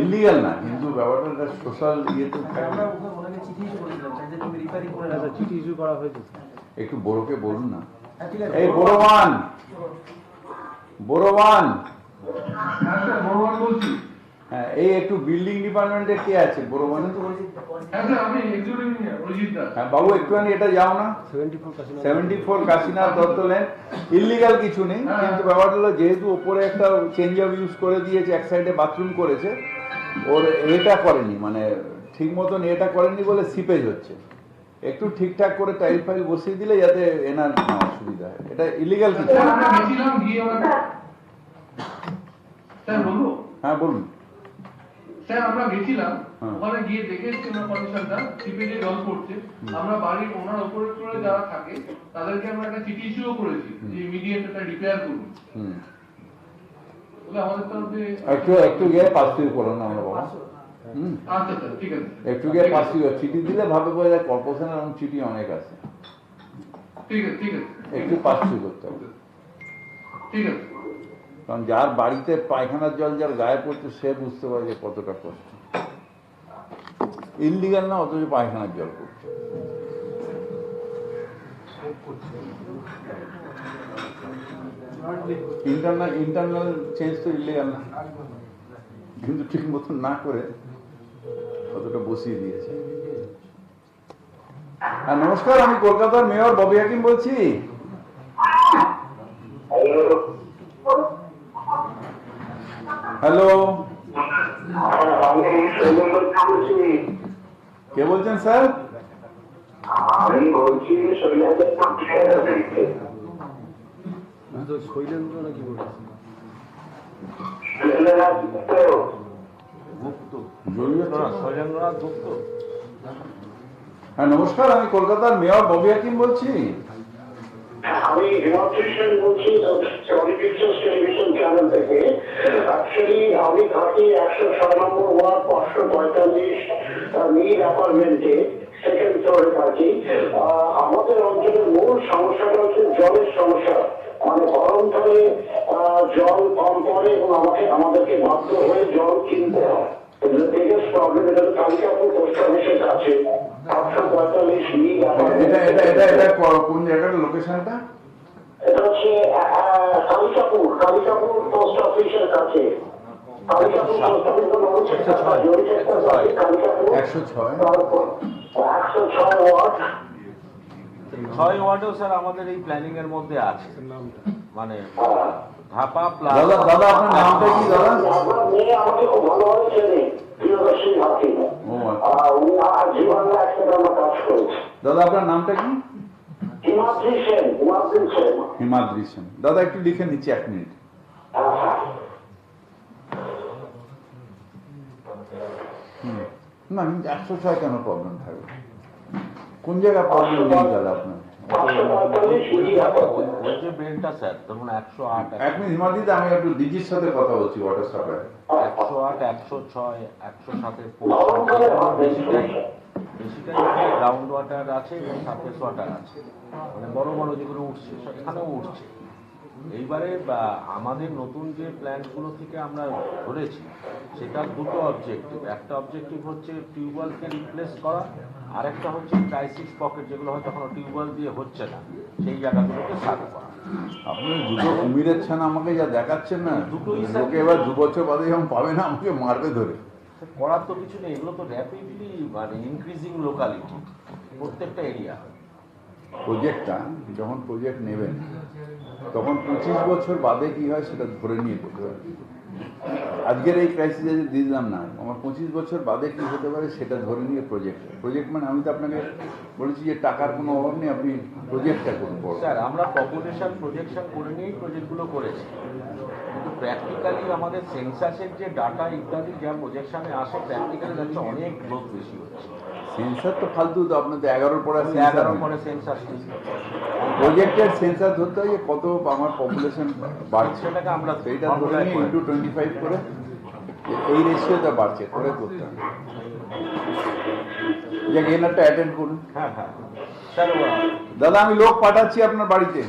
ইলিগাল না, কিন্তু ব্যাপারটা সোশ্যাল ইয়েতে চিঠি ইস্যু করা হয়েছে। একটু বড়কে বলুন না। এই বড়বান বড়বান হ্যাঁ, এই একটু বিল্ডিং ডিপার্টমেন্টে কে আছে বড়বানে? হ্যাঁ বাবু, একটুখানি এটা যাও না। 74 কাশীনাথ দত্ত লেন, ইলিগাল কিছু নেই, কিন্তু ব্যাপারটা হলো যেহেতু ওপরে একটা চেঞ্জ অফ ইউজ করে দিয়েছে, এক সাইডে বাথরুম করেছে, ওর এটা করেনি, মানে ঠিক মতন এটা করেনি বলে সিপেজ হচ্ছে। একটু ঠিকঠাক করে টাইল ফাইল বসিয়ে দিলে যাতে এনার অসুবিধা হয়। এটা ইলিগাল কিছু। হ্যাঁ বলুন। স্যার আমরা গেছিলাম, ওখানে গিয়ে দেখেছি ওনার কন্ডিশনটা, সিপেজে জল পড়ছে। আমরা বাড়ির ওনার উপরের ফ্লোরে যারা থাকে তাদেরকে আমরা একটা চিঠি ইস্যুও করেছি যে ইমিডিয়েট এটা রিপেয়ার করুন। তাহলে আমাদের তরফে একটু গিয়ে পাস ফিল করো না আমরা বাবা। আচ্ছা স্যার, ঠিক আছে। একটু গিয়ে পাস ফিল, চিঠি দিলে ভাবে বোঝা যায় কর্পোরেশনের এরকম চিঠি অনেক আছে। ঠিক আছে, ঠিক আছে, একটু পাস ফিল করতে হবে। ঠিক আছে। কারণ যার বাড়িতে পায়খানার জল যার গায়ে পড়ছে সে বুঝতে পারে যে কতটা কষ্ট। ইলিগাল না, অথচ পায়খানার জল পড়ছে। ইন্টারনাল চেঞ্জ তো ইলিগাল না, কিন্তু ঠিক মতন না করে কতটা বসিয়ে দিয়েছে। হ্যাঁ নমস্কার, আমি কলকাতার মেয়র ববি হাকিম বলছি। হ্যালো, কে বলছেন স্যার? আমি বলছি শৈলেন্দ্র নাকি বলছেন? হ্যাঁ নমস্কার, আমি কলকাতার মেয়র ববি হাকিম বলছি। আমি হিমাদ্রিশন বলছি সনি পিকচার্স টেলিভিশন চ্যানেল থেকে। অ্যাকচুয়ালি আমি থাকি 106 নম্বর ওয়ার্ড 545 নীল অ্যাপার্টমেন্টে, সেকেন্ড ফ্লোরে থাকি। আমাদের অঞ্চলের মূল সমস্যাটা হচ্ছে জলের সমস্যা, মানে গরমকালে জল কম পড়ে এবং আমাদেরকে বাধ্য হয়ে জল কিনতে হয়। বিগেস্ট প্রবলেম এটা কালিকাপুর পোস্ট অফিসের কাছে 845 নীল অ্যাপার্টমেন্ট। এটা কোন জায়গার লোকেশনটা? এটা হচ্ছে কালিকাপুর পোস্ট অফিসের কাছে। Kalikapur post office Kalikapur 106 ward. 6 ওয়ার্ডেও স্যার আমাদের এই প্ল্যানিং এর মধ্যে আছে, মানে ধাপা প্লাস। দাদা আপনার নামটা কি দাদা? আপনার মেয়ে আমাকে খুব ভালোভাবে চেনে, প্রিয়দর্শী হাকিম। উনি জীবন একসাথে আমরা কাজ করেছি। দাদা আপনার নামটা কি? হিমাদ্রি সেন। হিমাদ্রি সেন। দাদা একটু লিখে নিচ্ছি, 1 মিনিট। না কিন্তু 106 কেন প্রবলেম থাকবে? কোন জায়গায় প্রবলেম নেই দাদা আপনার? ওই যে ব্রেনটা স্যার ধরুন 108, 1 মিনিট হিমাদ্রিদা, আমি একটু দিদির সাথে কথা বলছি ওয়াটার সাপ্লাই। 108, 106, 107-এর বেশিটাই গ্রাউন্ড ওয়াটার আছে এবং সারফেস ওয়াটার আছে, মানে বড় বড় যেগুলো উঠছে সেখানেও উঠছে। এইবারে আমাদের নতুন যে প্ল্যান্টগুলো থেকে আমরা ধরেছি সেটার দুটো অবজেক্টিভ। একটা অবজেক্টিভ হচ্ছে টিউবওয়েলকে রিপ্লেস করা, আর একটা হচ্ছে ক্রাইসিস পকেট যেগুলো হয়তো এখনো টিউবওয়েল দিয়ে হচ্ছে না, সেই জায়গাগুলোকে সাফ করা। আপনি দুটো কুমিরের ছানা আমাকে যা দেখাচ্ছেন না, লোকে এবার 2 বছর বাদে যখন পাবে না আমাকে মারবে ধরে। করার তো কিছু নেই, এগুলো তো র্যাপিডলি মানে ইনক্রিজিং লোকালিটি প্রত্যেকটা এরিয়া। প্রজেক্টটা যখন প্রজেক্ট নেবেন তখন 25 বছর বাদে কি হয় সেটা ধরে নিয়ে করতে হবে। আজকের এই ক্রাইসিসে যে দিলাম না, আমার 25 বছর বাদে কি হতে পারে সেটা ধরে নিয়ে প্রজেক্ট মানে আমি তো আপনাকে বলেছি যে টাকার কোনো অভাব নেই, আপনি প্রজেক্টটা করুন। স্যার আমরা পপুলেশন প্রজেকশন করে নিয়েই প্রজেক্টগুলো করেছি, কিন্তু প্র্যাকটিক্যালি আমাদের সেন্সাসের যে ডাটা ইত্যাদি যা প্রজেকশনে আসে প্র্যাকটিক্যালি যাচ্ছে অনেক গ্রোথ বেশি হচ্ছে। সেন্সার তো ফালতু, তো আপনাদের 11 পরে 11 পরে সেন্সাস প্রজেক্টের সেন্সার ধরতে হয় যে কত আমার পপুলেশন বাড়ছে, সেটাকে আমরা সেইটা ধরে নিয়ে ইন্টু 25 করে এই রেশিওটা বাড়ছে করে করতে হবে। যে গেনারটা অ্যাটেন্ড করুন। হ্যাঁ হ্যাঁ স্যার। দাদা আমি লোক পাঠাচ্ছি আপনার বাড়িতে।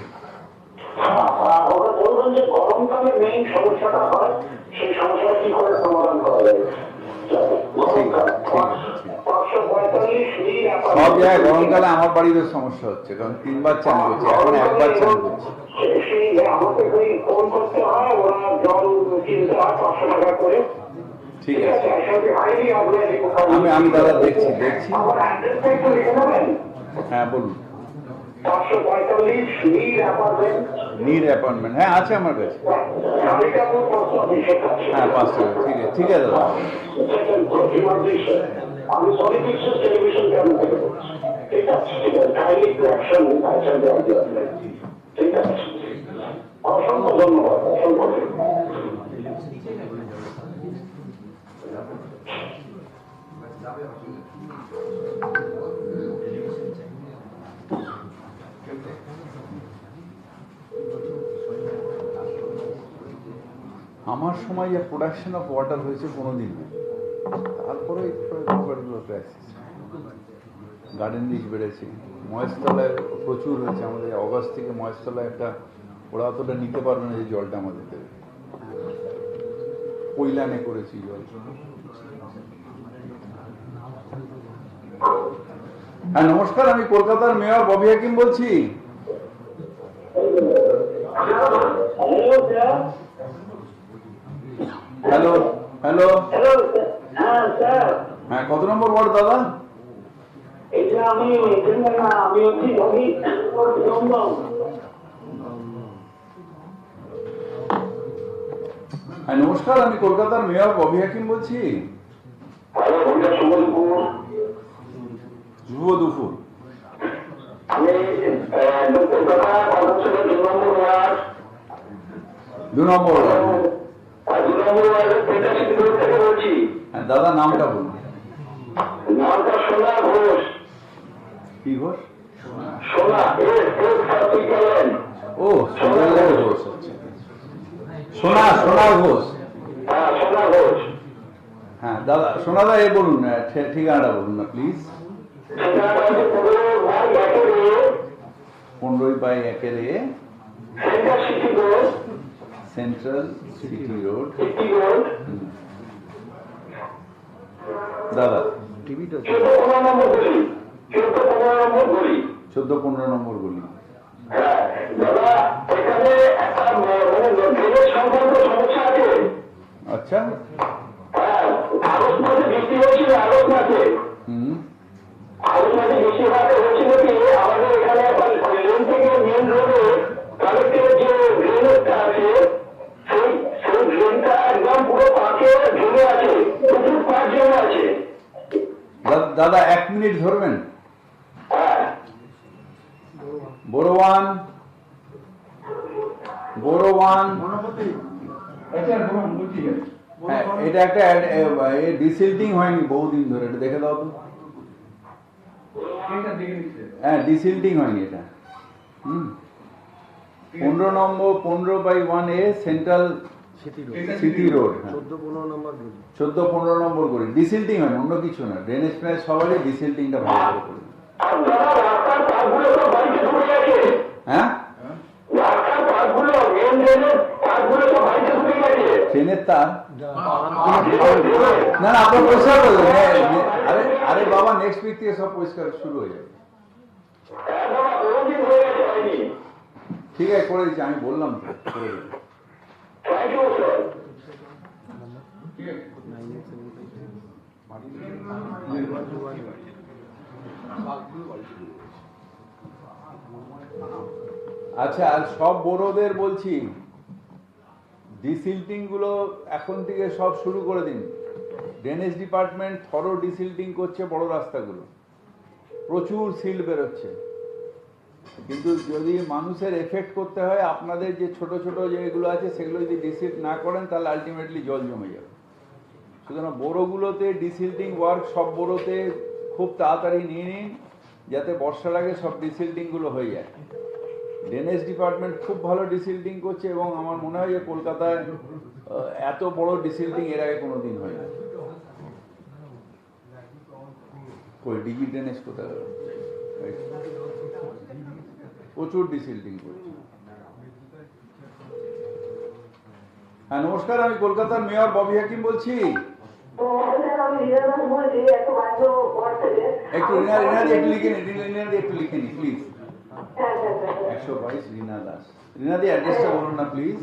ওরা বলবেন যে গরমকালে মেইন সমস্যাটা হয়, সেই সমস্যাটা কি করে সমাধান করা যায়। সব জায়গায় গরমকালে আমার বাড়িতে সমস্যা হচ্ছে, কারণ 3 বার চান করছি, এখন 1 বার চান করছি। আমাকে ফোন করতে হয়, ওরা জল কিনতে হয় 500 টাকা করে। ঠিক আছে, আমি দাদা দেখছি। আমার অ্যাড্রেসটা একটু লিখে নেবেন। হ্যাঁ বলুন। 545 নীর অ্যাপার্টমেন্ট। নীর অ্যাপয়েন্টমেন্ট, হ্যাঁ আছে আমার কাছে। হ্যাঁ 5 টাকা, ঠিক আছে দাদা। আমি পলিটিক্স টেলিভিশন চ্যানেল থেকে বলছি। ঠিক আছে, ঠিক আছে, অসংখ্য ধন্যবাদ, অসংখ্য। আমার সময় যে প্রোডাকশন অফ ওয়াটার হয়েছে কোনোদিন নেই, তারপরে ক্রাইসিস। গার্ডেন রিচ বেড়েছে, মহেশতলায় প্রচুর হয়েছে। আমাদের অগাস্ট থেকে মহেশতলায় একটা, ওরা অতটা নিতে পারবে না যে জলটা আমাদের দেবে। কৈলানে করেছি জল। হ্যাঁ নমস্কার, আমি কলকাতার মেয়র ববি হাকিম বলছি। হ্যালো হ্যালো, হ্যাঁ কত নম্বর ওয়ার্ড দাদা? হ্যাঁ নমস্কার, আমি কলকাতার মেয়র ববি হাকিম বলছি। শুভ দুপুর। দু নম্বর ওয়ার্ড। হ্যাঁ দাদা নামটা বলুন। কি ঘোষ? ও সোনা ঘোষ, সোনা ঘোষ। হ্যাঁ দাদা, সোনাদা এ বলুন, ঠিকানাটা বলুন না প্লিজ। 15/1 central city road. দাদা টিভিটা 14-15 নম্বর গলি। আচ্ছা, দাদা 1 মিনিট ধরবেন। বড়োয়ান বোরো 1, হ্যাঁ এটা একটা ডিসিল্টিং হয়নি বহুদিন ধরে, এটা দেখে দাও তো। হ্যাঁ ডিসিল্টিং হয়নি এটা। 15/1A সেন্ট্রাল সিটি রোড, 14-15 নম্বর গলি। 14-15 নম্বর গলি। ডিসিল্টিং হয় অন্য কিছু না, ড্রেনেজ ফ্রেনেজ সবারই ডিসিল্টিংটা ভালো করে করবে। রাস্তার পাশগুলো সব বাড়িতে ঢুকে গেছে। হ্যাঁ রাস্তার পাশগুলো মেন ড্রেনের পাশগুলো সব বাড়িতে ঢুকে গেছে। ট্রেনের তার না না আপনার পরিষ্কার করবেন। আরে আরে বাবা নেক্সট উইক থেকে সব পরিষ্কার শুরু হয়ে যাবে। কোনোদিন হয়ে গেছে হয়নি। ঠিক আছে করে দিচ্ছি, আমি বললাম তো করে দিচ্ছি। Thank you sir. আচ্ছা আর সব বড়দের বলছি ডিসিল্টিং গুলো এখন থেকে সব শুরু করে দিন। ড্রেনেজ ডিপার্টমেন্ট থরো ডিসিল্টিং করছে বড় রাস্তাগুলো, প্রচুর সিল বেরোচ্ছে। কিন্তু যদি মানুষের এফেক্ট করতে হয়, আপনাদের যে ছোট ছোট যেগুলো আছে সেগুলো যদি ডিসিল্ট না করেন তাহলে আলটিমেটলি জল জমে যাবে। সুতরাং বড়োগুলোতে ডিসিল্টিং ওয়ার্ক সব বড়োতে খুব তাড়াতাড়ি নিয়ে নিন, যাতে বর্ষার আগে সব ডিসিল্টিংগুলো হয়ে যায়। ড্রেনেজ ডিপার্টমেন্ট খুব ভালো ডিসিল্টিং করছে এবং আমার মনে হয় যে কলকাতায় এত বড় ডিসিল্টিং এর আগে কোনো দিন হয় না। কই ডিজি ড্রেনেজ কোথায় গেল? প্রচুর ডিসিল্টিং করছে। হ্যাঁ নমস্কার, আমি কলকাতার মেয়র ববি হাকিম বলছি। একটু রিনাদি একটু লিখে নিন, রিনাদি একটু লিখে নিন প্লিজ। 122 রিনা দাস। রিনাদি অ্যাড্রেসটা বলুন না প্লিজ।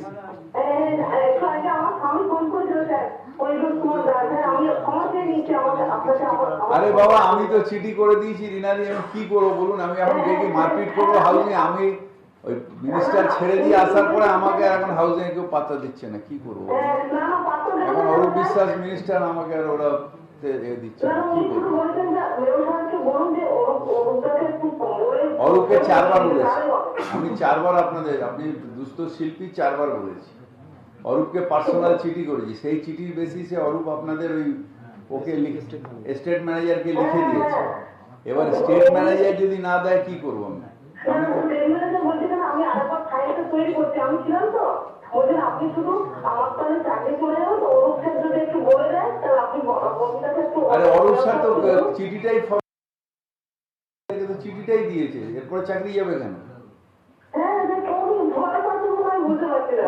আরে বাবা আমি তো চিঠি করে দিয়েছি রিনাদি, আমি কি করবো বলুন? আমি এখন দেখি মারপিট করবো হাউজিং? আমি ওই মিনিস্টার ছেড়ে দিয়ে আসার পরে আমাকে এখন হাউজিং কেউ পাত্তা দিচ্ছে না, কি করবো? এখন অরূপ বিশ্বাস মিনিস্টার, আমাকে আর ওরা দিচ্ছে না, কি করবো? অরূপকে 4 বার বলেছি আমি, 4 বার আপনাদের, আপনি দুস্থ শিল্পী 4 বার বলেছি। অরূপকে পার্সোনাল চিঠি করেছি, সেই চিঠির বেসিসে অরূপ আপনাদের ওই ওকে স্টেট ম্যানেজারকে লিখে দিয়েছে। এবার স্টেট ম্যানেজার যদি না দেয় কি করবো আমি? আরে অরূপ স্যার তো চিঠিটাই দিয়েছে, এরপরে চাকরি যাবে কেন?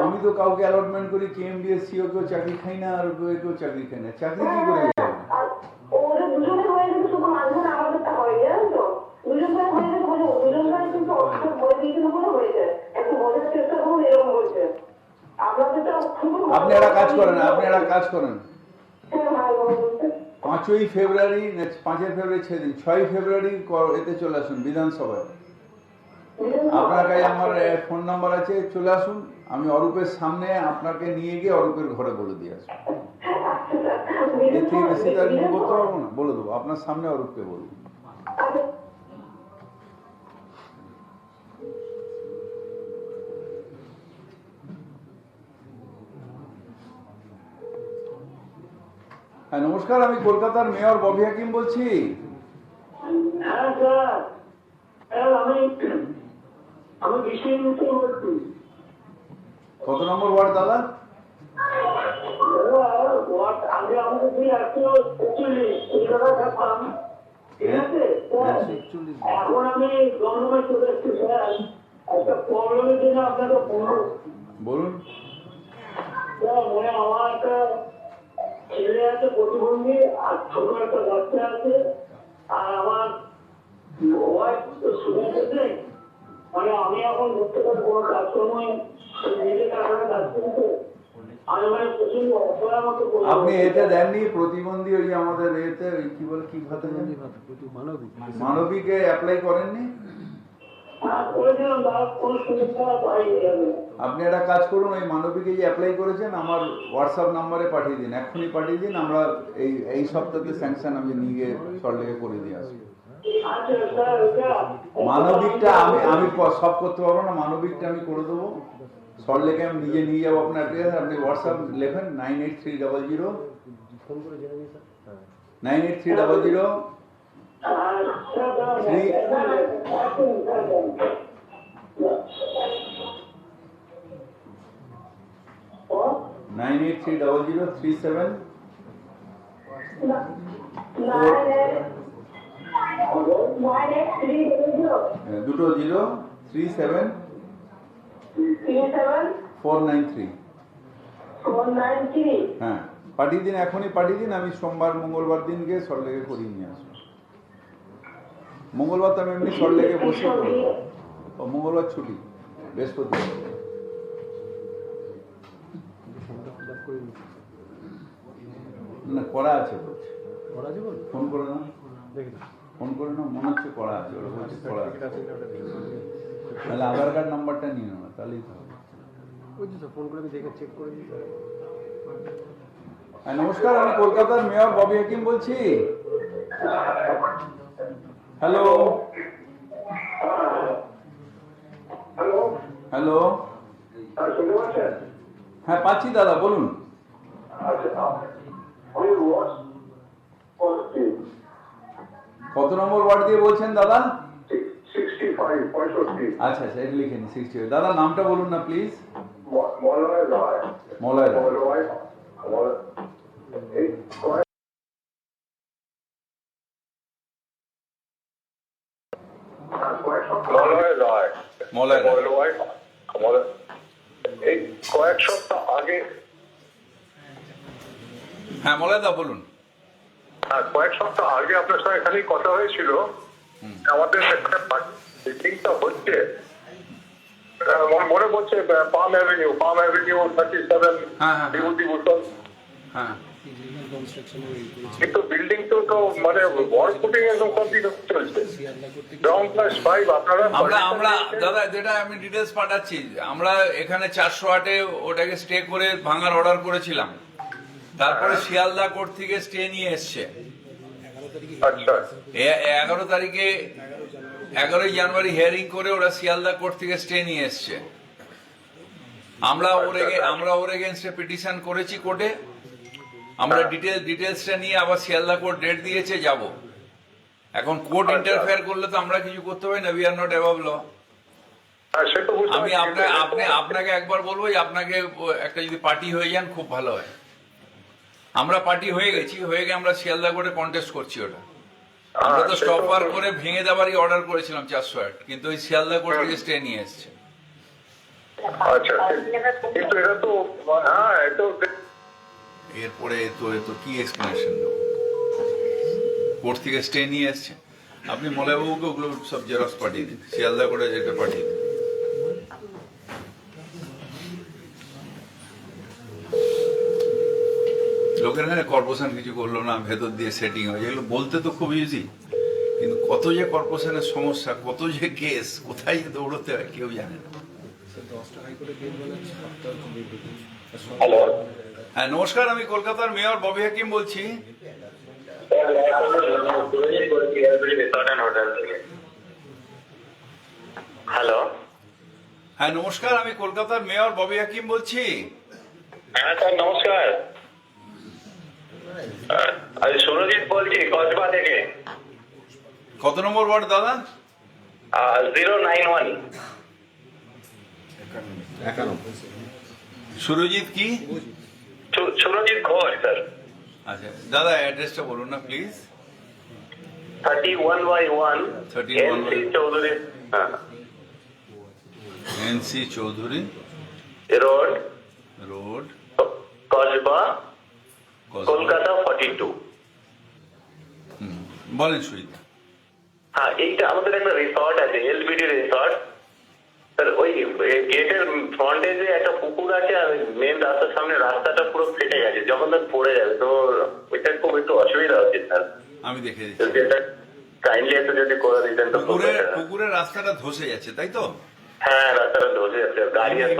আমি তো কাউকে অ্যালটমেন্ট করি, কেএমডিএসসিও কেউ চাকরি খাই না, আর কেউ চাকরি খাই না, চাকরি কি করে যাবে? আপনি একটা কাজ করেন, 5ই ফেব্রুয়ারি, 5 ফেব্রুয়ারি ছেড়ে দিন, 6 ফেব্রুয়ারি এতে চলে আসুন বিধানসভায়। আপনার কাছে আমার ফোন নাম্বার আছে, চলে আসুন। আমি অরূপের সামনে আপনাকে নিয়ে গিয়ে অরূপের ঘরে বলে দিয়ে আসবো। এর থেকে বেশি তার কিছু করতে পারবো না, বলে দেবো আপনার সামনে অরূপকে বলবো। হ্যাঁ নমস্কার, আমি কলকাতার মেয়র ববি হাকিম বলছি। হ্যাঁ স্যার, আমি বিশ্বজিৎ বলছি। কত নম্বর ওয়ার্ড দাদা? আগে আমাদের 141 কলকাতা থাকতাম, ঠিক আছে? এখন আমি জন্মে চলে এসেছি স্যার, একটা প্রবলেমের জন্য আপনাকে ফোন বলুন। মনে আমার একটা ছেলে আছে প্রতিবন্ধী, আর ছোট একটা বাচ্চা আছে, আর আমার ওয়াইফ তো শুনে গেছে। মানে আমি এখন ধরতে পারি কোনো কাজকর্মই নিজে টাকাটা কাজ করতে, আমি মানে প্রচন্ড অসহায় মতো। আপনি এতে দেননি প্রতিবন্ধী, ওই আমাদের এতে ওই কি বলে, কি ভাতা জানি, মানবিকে অ্যাপ্লাই করেননি? আপনি একটা কাজ করুন, ওই মানবিকে যে অ্যাপ্লাই করেছেন আমার হোয়াটসঅ্যাপ নাম্বারে পাঠিয়ে দিন, এক্ষুনি পাঠিয়ে দিন। আমরা এই সপ্তাহে স্যাংশন আমি নিয়ে গিয়ে সল্টলেকে করে দিয়ে আসবো। মানবিকটা আমি সব করতে পারবো না, মানবিকটা আমি করে দেবো, সল্টলেকে আমি নিজে নিয়ে যাবো আপনার অ্যাপ্লিকেশন, আপনি হোয়াটসঅ্যাপ লেখেন 98300 ফোন করে জেনে নিন স্যার। হ্যাঁ 98300 9830037 দুটো 0 37 493। হ্যাঁ পাঠিয়ে দিন, এখনই পাঠিয়ে দিন। আমি সোমবার মঙ্গলবার দিনকে সল্টলেকে করিয়ে নিয়ে আসবো। মঙ্গলবার তো আমি এমনি সল্টলেকে বসে করবো। ও মঙ্গলবার ছুটি, বৃহস্পতিবার। ফোনটা ফিল আপ করে নিচ্ছি না করা আছে বলছে, করা যাবে? ফোন করে না, দেখে না ফোন করে না, মনে হচ্ছে করা আছে, ওরা বলছে করা আছে। আছে কিনা ওটা দেখে তাহলে আধার কার্ড নাম্বারটা নিয়ে নেওয়া, তাহলেই তো হবে। ওই যে স্যার ফোন করে আমি দেখে চেক করে দিই স্যার। হ্যাঁ নমস্কার, আমি কলকাতার মেয়র ববি হাকিম বলছি। হ্যালো হ্যালো, শুনতে পাচ্ছেন? হ্যাঁ পাচ্ছি দাদা, বলুন। কত নম্বর ওয়ার্ড দিয়ে বলছেন দাদা? 65 আচ্ছা আচ্ছা, এটা লিখে নি 65। দাদা নামটা বলুন না প্লিজ। মলয় রায়। মলয় রায়। মলয় রায়। এই কয়েক সপ্তাহ আগে, হ্যাঁ মলয় দা বলুন। কয়েক সপ্তাহ আগে আপনার সঙ্গে এখানেই কথা হয়েছিল। আমাদের এখানে মিটিংটা হচ্ছে, মনে পড়ছে পাম অ্যাভিনিউ 37 বিভূতিভূষণ। হ্যাঁ কিন্তু বিল্ডিং তো মানে ওয়াল ফুটিং একদম কমপ্লিট চলছে, গ্রাউন্ড +5। আপনারা আমরা দাদা যেটা আমি ডিটেলস পাঠাচ্ছি, আমরা এখানে 408-এ ওটাকে স্টে করে ভাঙার অর্ডার করেছিলাম। তারপরে শিয়ালদা কোর্ট থেকে স্টে নিয়ে এসছে। আচ্ছা 11 তারিখে 11 জানুয়ারি হিয়ারিং করে ওরা শিয়ালদা কোর্ট থেকে স্টে নিয়ে এসছে। আমরা ওর এগেইনস্টে পিটিশন করেছি কোর্টে। আমরা ডিটেলসটা নিয়ে আবার শিয়ালদা কোর্ট ডেট দিয়েছে, যাব। এখন কোর্ট ইন্টারফেয়ার করলে তো আমরা কিছু করতে পারি না, উই আর নট অ্যাবভ ল। আমি আপনাকে একবার বলবো যে আপনাকে একটা যদি পার্টি হয়ে যান খুব ভালো হয়। আমরা পার্টি হয়ে গেছি, হয়ে গিয়ে আমরা শিয়ালদা কোর্টে কন্টেস্ট করছি ওটা। আমরা তো স্টপ ওয়ার্ক করে ভেঙে দেওয়ারই অর্ডার করেছিলাম 408, কিন্তু ওই শিয়ালদা কোর্ট থেকে স্টে নিয়ে এসছে। আচ্ছা, কিন্তু এটা তো হ্যাঁ এটা এরপরে তো কি এক্সপ্লেনেশন দেবো? কোর্ট থেকে স্টে নিয়ে এসছে। আপনি মলয়বাবুকে ওগুলো সব জেরক্স পাঠিয়ে দিন, শিয়ালদা কোর্টে যেটা পাঠিয়ে দিন। লোকের এখানে কর্পোরেশন কিছু করলো না, ভেতর দিয়ে সেটিং হয়ে এগুলো বলতে তো খুব ইজি, কিন্তু কত যে কর্পোরেশনের সমস্যা, কত যে কেস, কোথায় যে দৌড়তে হয় কেউ জানে না। হ্যালো, হ্যাঁ নমস্কার, আমি কলকাতার মেয়র ববি হাকিম বলছি। হ্যালো, হ্যাঁ নমস্কার, আমি কলকাতার মেয়র ববি হাকিম বলছি। হ্যাঁ স্যার নমস্কার, আমি সুরজিৎ বলছি কসবা থেকে। কত নম্বর ওয়ার্ড দাদা? 091। সুরজিৎ কি? সুরজিৎ ঘোষ স্যার। আচ্ছা দাদা অ্যাড্রেসটা বলুন না please. 31/1 NC Chowdhury NC Chowdhury road Kasba Kolkata 42। বলেন সুইতা। হ্যাঁ, এইটা আমাদের একটা রিসর্ট আছে, LBD রিসর্ট স্যার। ওই গেটের ফ্রন্টে যে একটা পুকুর আছে আর মেন রাস্তার সামনে রাস্তাটা পুরো ফেটে গেছে, যখন তার পড়ে যাবে তো ওইটা খুব একটু অসুবিধা হচ্ছে স্যার। আমি দেখে দিচ্ছি। যদি এটা কাইন্ডলি একটু যদি করে দিতেন তো। পুকুরের রাস্তাটা ধসে যাচ্ছে তাই তো? হ্যাঁ, রাস্তাটা ধসে যাচ্ছে, গাড়ি আর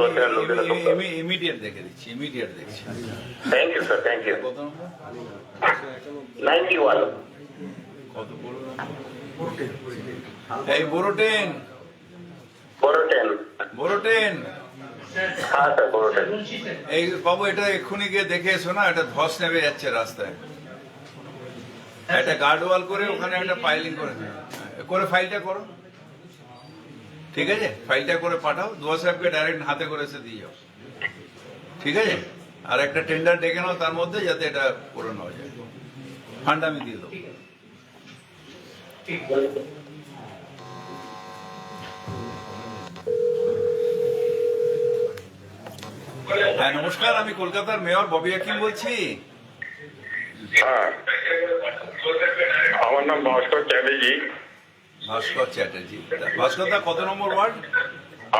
ইমিডিয়েট দেখে দিচ্ছি, ইমিডিয়েট দেখছি। Thank you sir, thank you. কত নম্বর? 91। কত বড়? এই বড় ট্রেন। হ্যাঁ স্যার পুরোটাই। এই বাবু এটা এক্ষুনি গিয়ে দেখে এসো না, এটা ধস নেমে যাচ্ছে রাস্তায়। একটা গার্ড ওয়াল করে ওখানে একটা পাইলিং করে ফাইলটা করো, ঠিক আছে? ফাইলটা করে পাঠাও, দুয়া সাহেবকে ডাইরেক্ট হাতে করে এসে দিয়ে যাও, ঠিক আছে? আর একটা টেন্ডার ডেকে নাও তার মধ্যে, যাতে এটা করে নেওয়া যায়। ফান্ড আমি দিয়ে দেবো। হ্যাঁ নমস্কার, আমি কলকাতার মেয়র ববি হাকিম বলছি। হ্যাঁ, আমার নাম ভাস্কর চ্যাটার্জি। ভাস্কর চ্যাটার্জি, ভাস্কর দা কত নম্বর ওয়ার্ড?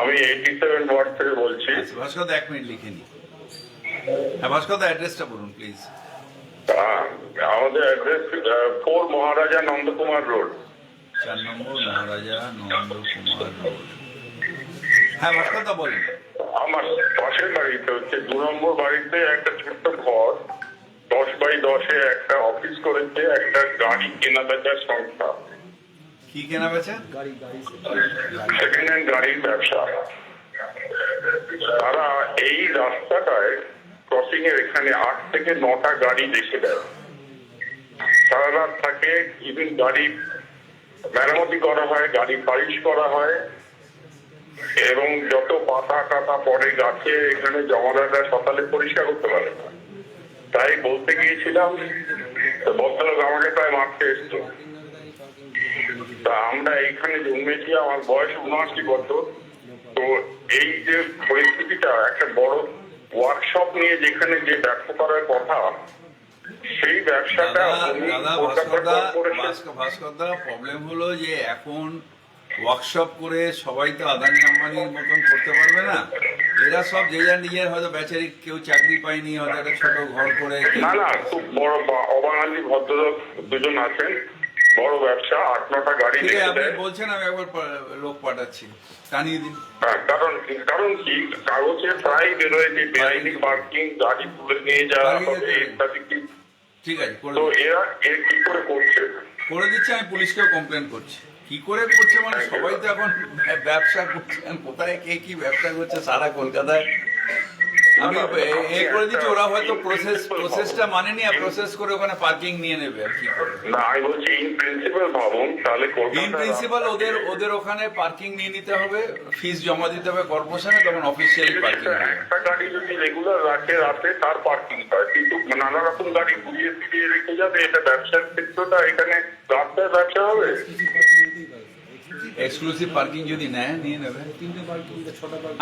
আমি 87 ওয়ার্ড থেকে বলছি। ভাস্কর দা 1 মিনিট লিখে নি। হ্যাঁ ভাস্কর দা অ্যাড্রেসটা বলুন প্লিজ। আমাদের অ্যাড্রেস 4 মহারাজা নন্দকুমার রোড। 4 নম্বর মহারাজা নন্দকুমার রোড। হ্যাঁ ভাস্কর দা বলেন। আমার পাশের বাড়িতে হচ্ছে 2 নম্বর বাড়িতে একটা ছোট্ট ঘর, 10x10 একটা অফিস করেছে একটা গাড়ি কেনা বেচার সংস্থা। কি কেনা বেচা? সেকেন্ড হ্যান্ড গাড়ির ব্যবসা। তারা এই রাস্তাটায় ক্রসিং এর এখানে 8 থেকে 9টা গাড়ি রেখে দেয়। সারা রাত থাকে, ইভেন গাড়ি মেরামতি করা হয়, গাড়ি পালিশ করা হয়, এবং যত পাতা টাতা পরে গাছে এখানে জমা রাখা সকালে পরিষ্কার করতে পারে না। তাই বলতে গিয়েছিলাম, ভদ্রলোক আমাকে প্রায় মারতে এসছে। তা আমরা এইখানে জন্মেছি, আমার বয়স 79 বছর। তো এই যে পরিস্থিতিটা, একটা বড় ওয়ার্কশপ নিয়ে যেখানে যে ব্যবসা করার কথা, সেই ব্যবসাটা ভাস্কর দা প্রবলেম হলো যে এখন ওয়ার্কশপ করে সবাই তো আদানি আম্বানির মতন করতে পারবে না। এরা সব যে যার নিজের হয়তো বেচারি, কেউ চাকরি পায়নি, হয়তো একটা ছোট ঘর করে। না, খুব বড় অবাঙালি ভদ্রলোক দুজন আছেন, বড় ব্যবসা, 8-9টা গাড়ি। আপনি বলছেন, আমি একবার লোক পাঠাচ্ছি, টানিয়ে দিন। কারণ কি, কাগজে প্রায় বেরোয় যে বেআইনি পার্কিং, গাড়ি তুলে নিয়ে যাওয়া হবে ইত্যাদি। ঠিক আছে, তো এরা কি করে করছে? করে দিচ্ছে, আমি পুলিশকেও কমপ্লেন করছি। কি করে করছে মানে, সবাই তো এখন ব্যবসা করছেন, কোথায় কে কি ব্যবসা করছে সারা কলকাতায়। আমি এ করে দিচ্ছি, ওরা হয়তো প্রসেসটা মানেনি, আর প্রসেস করে ওখানে পার্কিং নিয়ে নেবে আর কি করে। না, আমি বলছি ইন প্রিন্সিপাল ভাবুন, তাহলে ইন প্রিন্সিপাল ওদের ওখানে পার্কিং নিয়ে নিতে হবে, ফিস জমা দিতে হবে কর্পোরেশনে, তখন অফিসিয়ালি পার্কিং হবে। একটা গাড়ি যদি রেগুলার রাখে রাতে, তার পার্কিং হয়, কিন্তু নানা রকম গাড়ি ঘুরিয়ে ফিরিয়ে রেখে যাবে, এটা ব্যবসার ক্ষেত্রটা এখানে রাস্তায় ব্যবসা হবে। এক্সক্লুসিভ পার্কিং যদি নেয়, নিয়ে নেবে।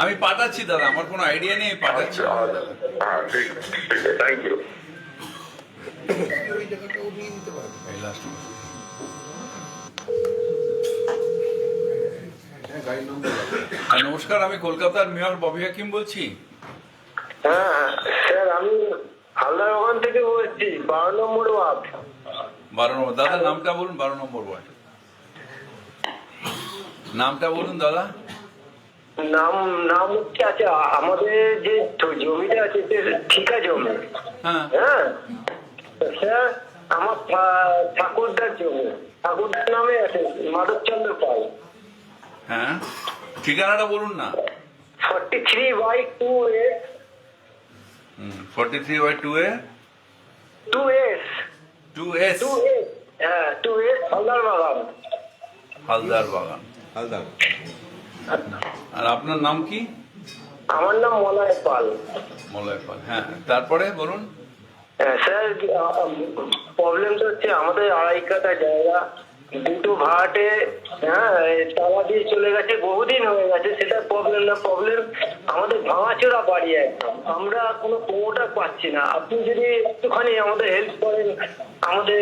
আমি পাঠাচ্ছি দাদা, আমার কোনো আইডিয়া নেই, পাঠাচ্ছি। হ্যাঁ, ঠিক আছে, থ্যাংক ইউ। নমস্কার, আমি কলকাতার মেয়র ববি হাকিম বলছি। হ্যাঁ স্যার, আমি হালদার ওখান থেকে বলছি, 12 নম্বর ওয়ার্ড। 12 নম্বর, দাদা নামটা বলুন। 12 নম্বর ওয়ার্ড নামটা বলুন দাদা। নাম হচ্ছে, আচ্ছা আমাদের যে জমিটা আছে ঠিকা জমি। হ্যাঁ স্যার, আমার ঠাকুরদার জমি, ঠাকুরদার নামে আছে, মাধবচন্দ্র পাল। হ্যাঁ, ঠিকানাটা বলুন না। 43/2A 43/2A 2S হ্যাঁ 2S হালদার বাগান। হালদার বাগান। আর আপনার নাম কি? আমার নাম মলয় পাল। মলয় পাল, হ্যাঁ। তারপরে বলুন। হ্যাঁ স্যার, প্রবলেমটা হচ্ছে আমাদের 2.5 কাঠা জায়গা, 2টো ভাড়াটে, হ্যাঁ তালা দিয়ে চলে গেছে, বহুদিন হয়ে গেছে। সেটা প্রবলেম না, প্রবলেম আমাদের ভাঙাচোরা বাড়ি একদম, আমরা কোনো প্রমোটার পাচ্ছি না। আপনি যদি একটুখানি আমাদের হেল্প করেন। আমাদের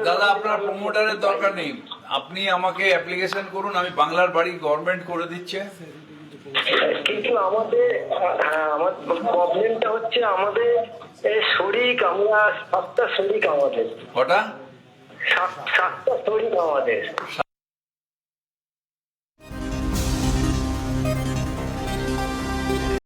দাদা আপনার প্রমোটারের দরকার নেই, আপনি আমাকে অ্যাপ্লিকেশন করুন, আমি বাংলার বাড়ি গভর্নমেন্ট করে দিচ্ছে। কিন্তু আমাদের আমার প্রবলেমটা হচ্ছে, আমাদের শরিক, আমরা 7টা শরিক, আমাদের কটা? 7টা শরিক আমাদের।